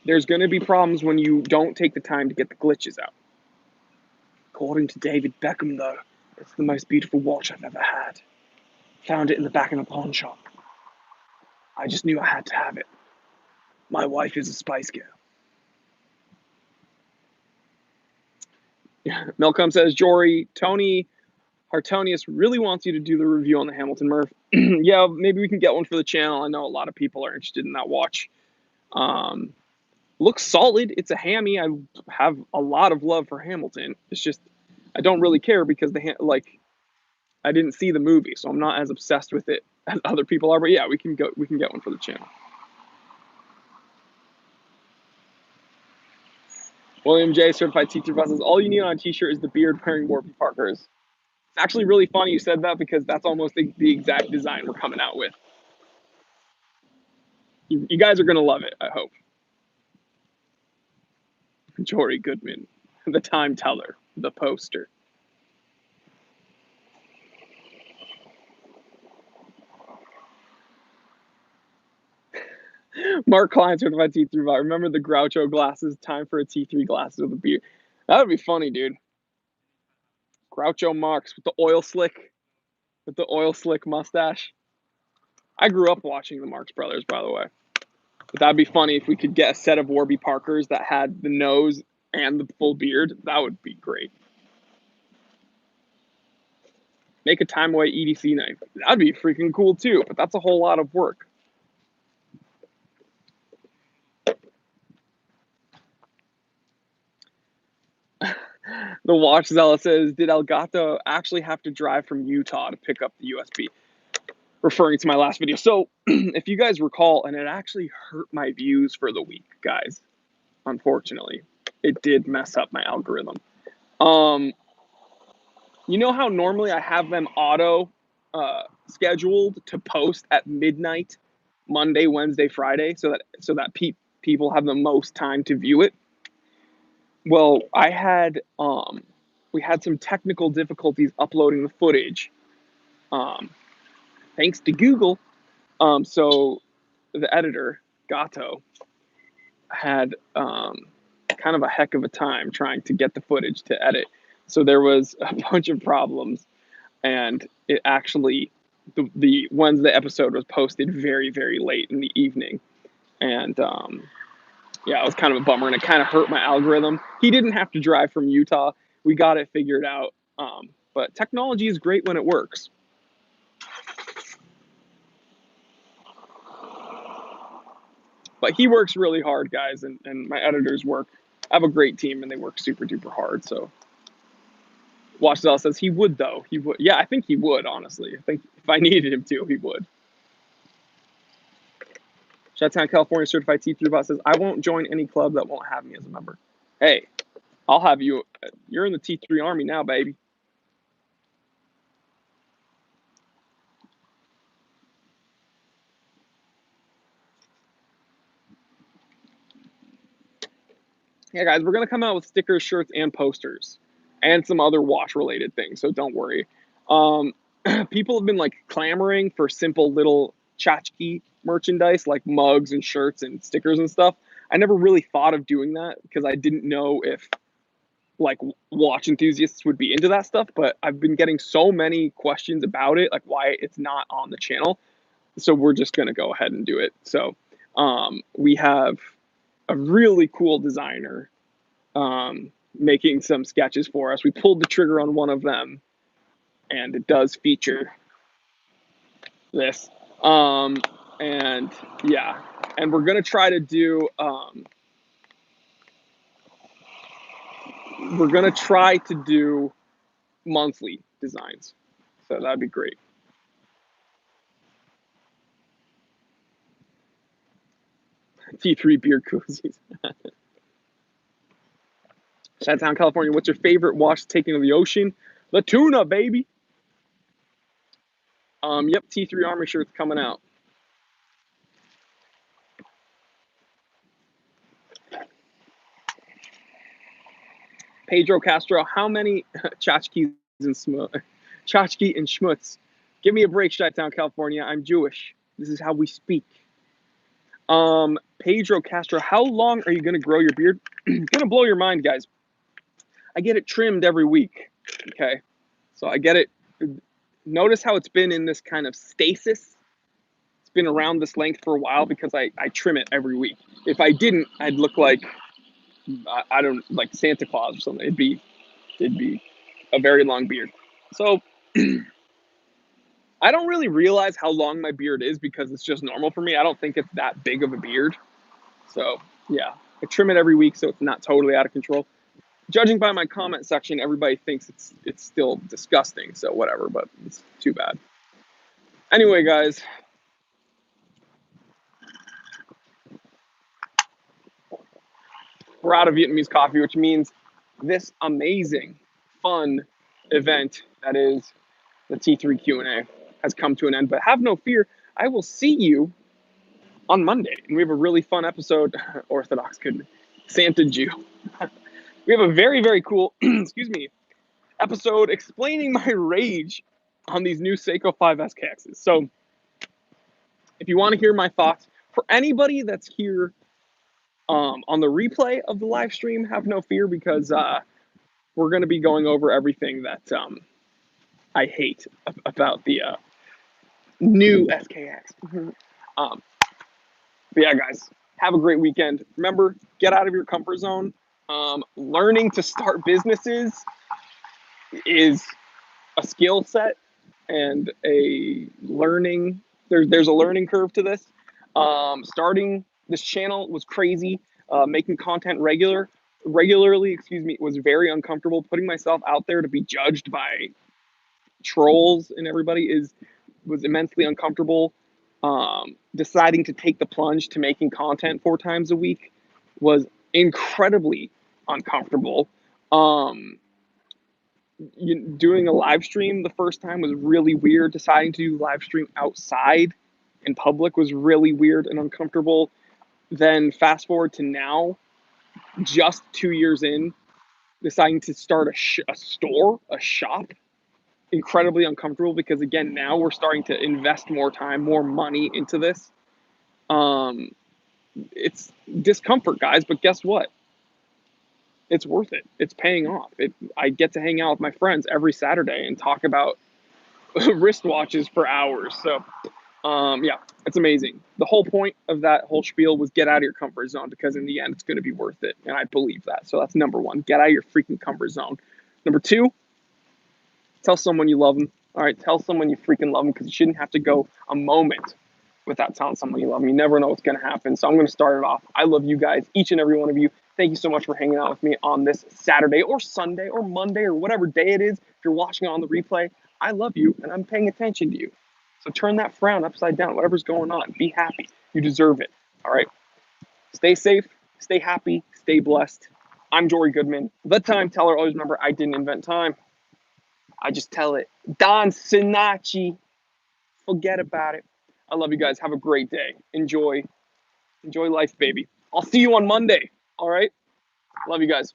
there's going to be problems when you don't take the time to get the glitches out. According to David Beckham, though, it's the most beautiful watch I've ever had. Found it in the back of the pawn shop. I just knew I had to have it. My wife is a Spice Girl. Milcom says, Jory, Tony Hartonius really wants you to do the review on the Hamilton Murph. Yeah, maybe we can get one for the channel. I know a lot of people are interested in that watch. Looks solid. It's a hammy. I have a lot of love for Hamilton. It's just I don't really care because I didn't see the movie, so I'm not as obsessed with it as other people are. But yeah, we can get one for the channel. William J. Certified T3 Buses. All you need on a t-shirt is the beard wearing Warby Parkers. It's actually really funny you said that because that's almost the exact design we're coming out with. You guys are going to love it, I hope. Jory Goodman, the time teller, the poster. Mark Klein, Certified T3 Bot. Remember the Groucho glasses? Time for a T3 glasses with a beard. That would be funny, dude. Groucho Marx with the oil slick mustache. I grew up watching the Marx Brothers, by the way. But that'd be funny if we could get a set of Warby Parkers that had the nose and the full beard. That would be great. Make a time away EDC knife. That'd be freaking cool too, but that's a whole lot of work. The Watch Zealot says, did Elgato actually have to drive from Utah to pick up the USB? Referring to my last video. So if you guys recall, and it actually hurt my views for the week, guys, unfortunately. It did mess up my algorithm. You know how normally I have them auto scheduled to post at midnight, Monday, Wednesday, Friday, so that people have the most time to view it? Well, we had some technical difficulties uploading the footage, thanks to Google. So the editor, Gato, had kind of a heck of a time trying to get the footage to edit. So there was a bunch of problems, and it actually, the Wednesday episode was posted very, very late in the evening. And yeah, it was kind of a bummer, and it kind of hurt my algorithm. He didn't have to drive from Utah. We got it figured out. But technology is great when it works. But he works really hard, guys, and my editors I have a great team, and they work super duper hard. So Watchdog says he would, though. He would. Yeah, I think he would, honestly. I think if I needed him to, he would. Chi-Town, California Certified T3 Bot says, I won't join any club that won't have me as a member. Hey, I'll have you. You're in the T3 Army now, baby. Yeah, guys, we're going to come out with stickers, shirts, and posters, and some other watch-related things, so don't worry. People have been, clamoring for simple little tchotchke merchandise, like mugs and shirts and stickers and stuff. I never really thought of doing that because I didn't know if, watch enthusiasts would be into that stuff, but I've been getting so many questions about it, why it's not on the channel, so we're just going to go ahead and do it. So we have a really cool designer making some sketches for us. We pulled the trigger on one of them, and it does feature this. And yeah, and we're gonna try to do monthly designs, so that'd be great. T3 beer koozies. Chi-Town, California. What's your favorite watch taken to the ocean? The tuna, baby. Yep, T3 Army shirt's coming out. Pedro Castro, how many tchotchke and schmutz? Give me a break, Chi-Town, California. I'm Jewish. This is how we speak. Pedro Castro, how long are you going to grow your beard? Gonna blow your mind, guys. I get it trimmed every week, okay? So I get it. notice how it's been in this kind of stasis. It's been around this length for a while because I trim it every week. If I didn't, I'd look like, I don't, like Santa Claus or something. It'd be a very long beard. So I don't really realize how long my beard is because it's just normal for me. I don't think it's that big of a beard. So yeah, I trim it every week so it's not totally out of control. Judging by my comment section, everybody thinks it's still disgusting. So whatever, but it's too bad. Anyway, guys, we're out of Vietnamese coffee, which means this amazing, fun event that is the T3 Q&A has come to an end. But have no fear, I will see you on Monday, and we have a really fun episode. Orthodox, goodness, Santa Jew. We have a very, very cool, excuse me, episode explaining my rage on these new Seiko 5 SKXs. So if you want to hear my thoughts, for anybody that's here on the replay of the live stream, have no fear because we're going to be going over everything that I hate about the new SKX. But yeah, guys, have a great weekend. Remember, get out of your comfort zone. Learning to start businesses is a skill set and a learning. There's a learning curve to this. Starting this channel was crazy. Making content regularly, excuse me, was very uncomfortable. Putting myself out there to be judged by trolls and everybody was immensely uncomfortable. Deciding to take the plunge to making content 4 times a week was incredibly uncomfortable. Doing a live stream the first time was really weird. Deciding to do live stream outside in public was really weird and uncomfortable. Then fast forward to now, just 2 years in, deciding to start a store, a shop, incredibly uncomfortable because again, now we're starting to invest more time, more money into this. It's discomfort, guys, but guess what? It's worth it. It's paying off. I get to hang out with my friends every Saturday and talk about wristwatches for hours. So, yeah, it's amazing. The whole point of that whole spiel was get out of your comfort zone because in the end, it's going to be worth it. And I believe that. So that's number one. Get out of your freaking comfort zone. Number two, tell someone you love them. All right, tell someone you freaking love them because you shouldn't have to go a moment without telling someone you love them. You never know what's going to happen. So I'm going to start it off. I love you guys, each and every one of you. Thank you so much for hanging out with me on this Saturday or Sunday or Monday or whatever day it is. If you're watching on the replay, I love you and I'm paying attention to you. So turn that frown upside down, whatever's going on. Be happy. You deserve it. All right. Stay safe, stay happy, stay blessed. I'm Jory Goodman, the time teller. Always remember, I didn't invent time. I just tell it. Don Sinacci. Forget about it. I love you guys. Have a great day. Enjoy life, baby. I'll see you on Monday. All right. Love you guys.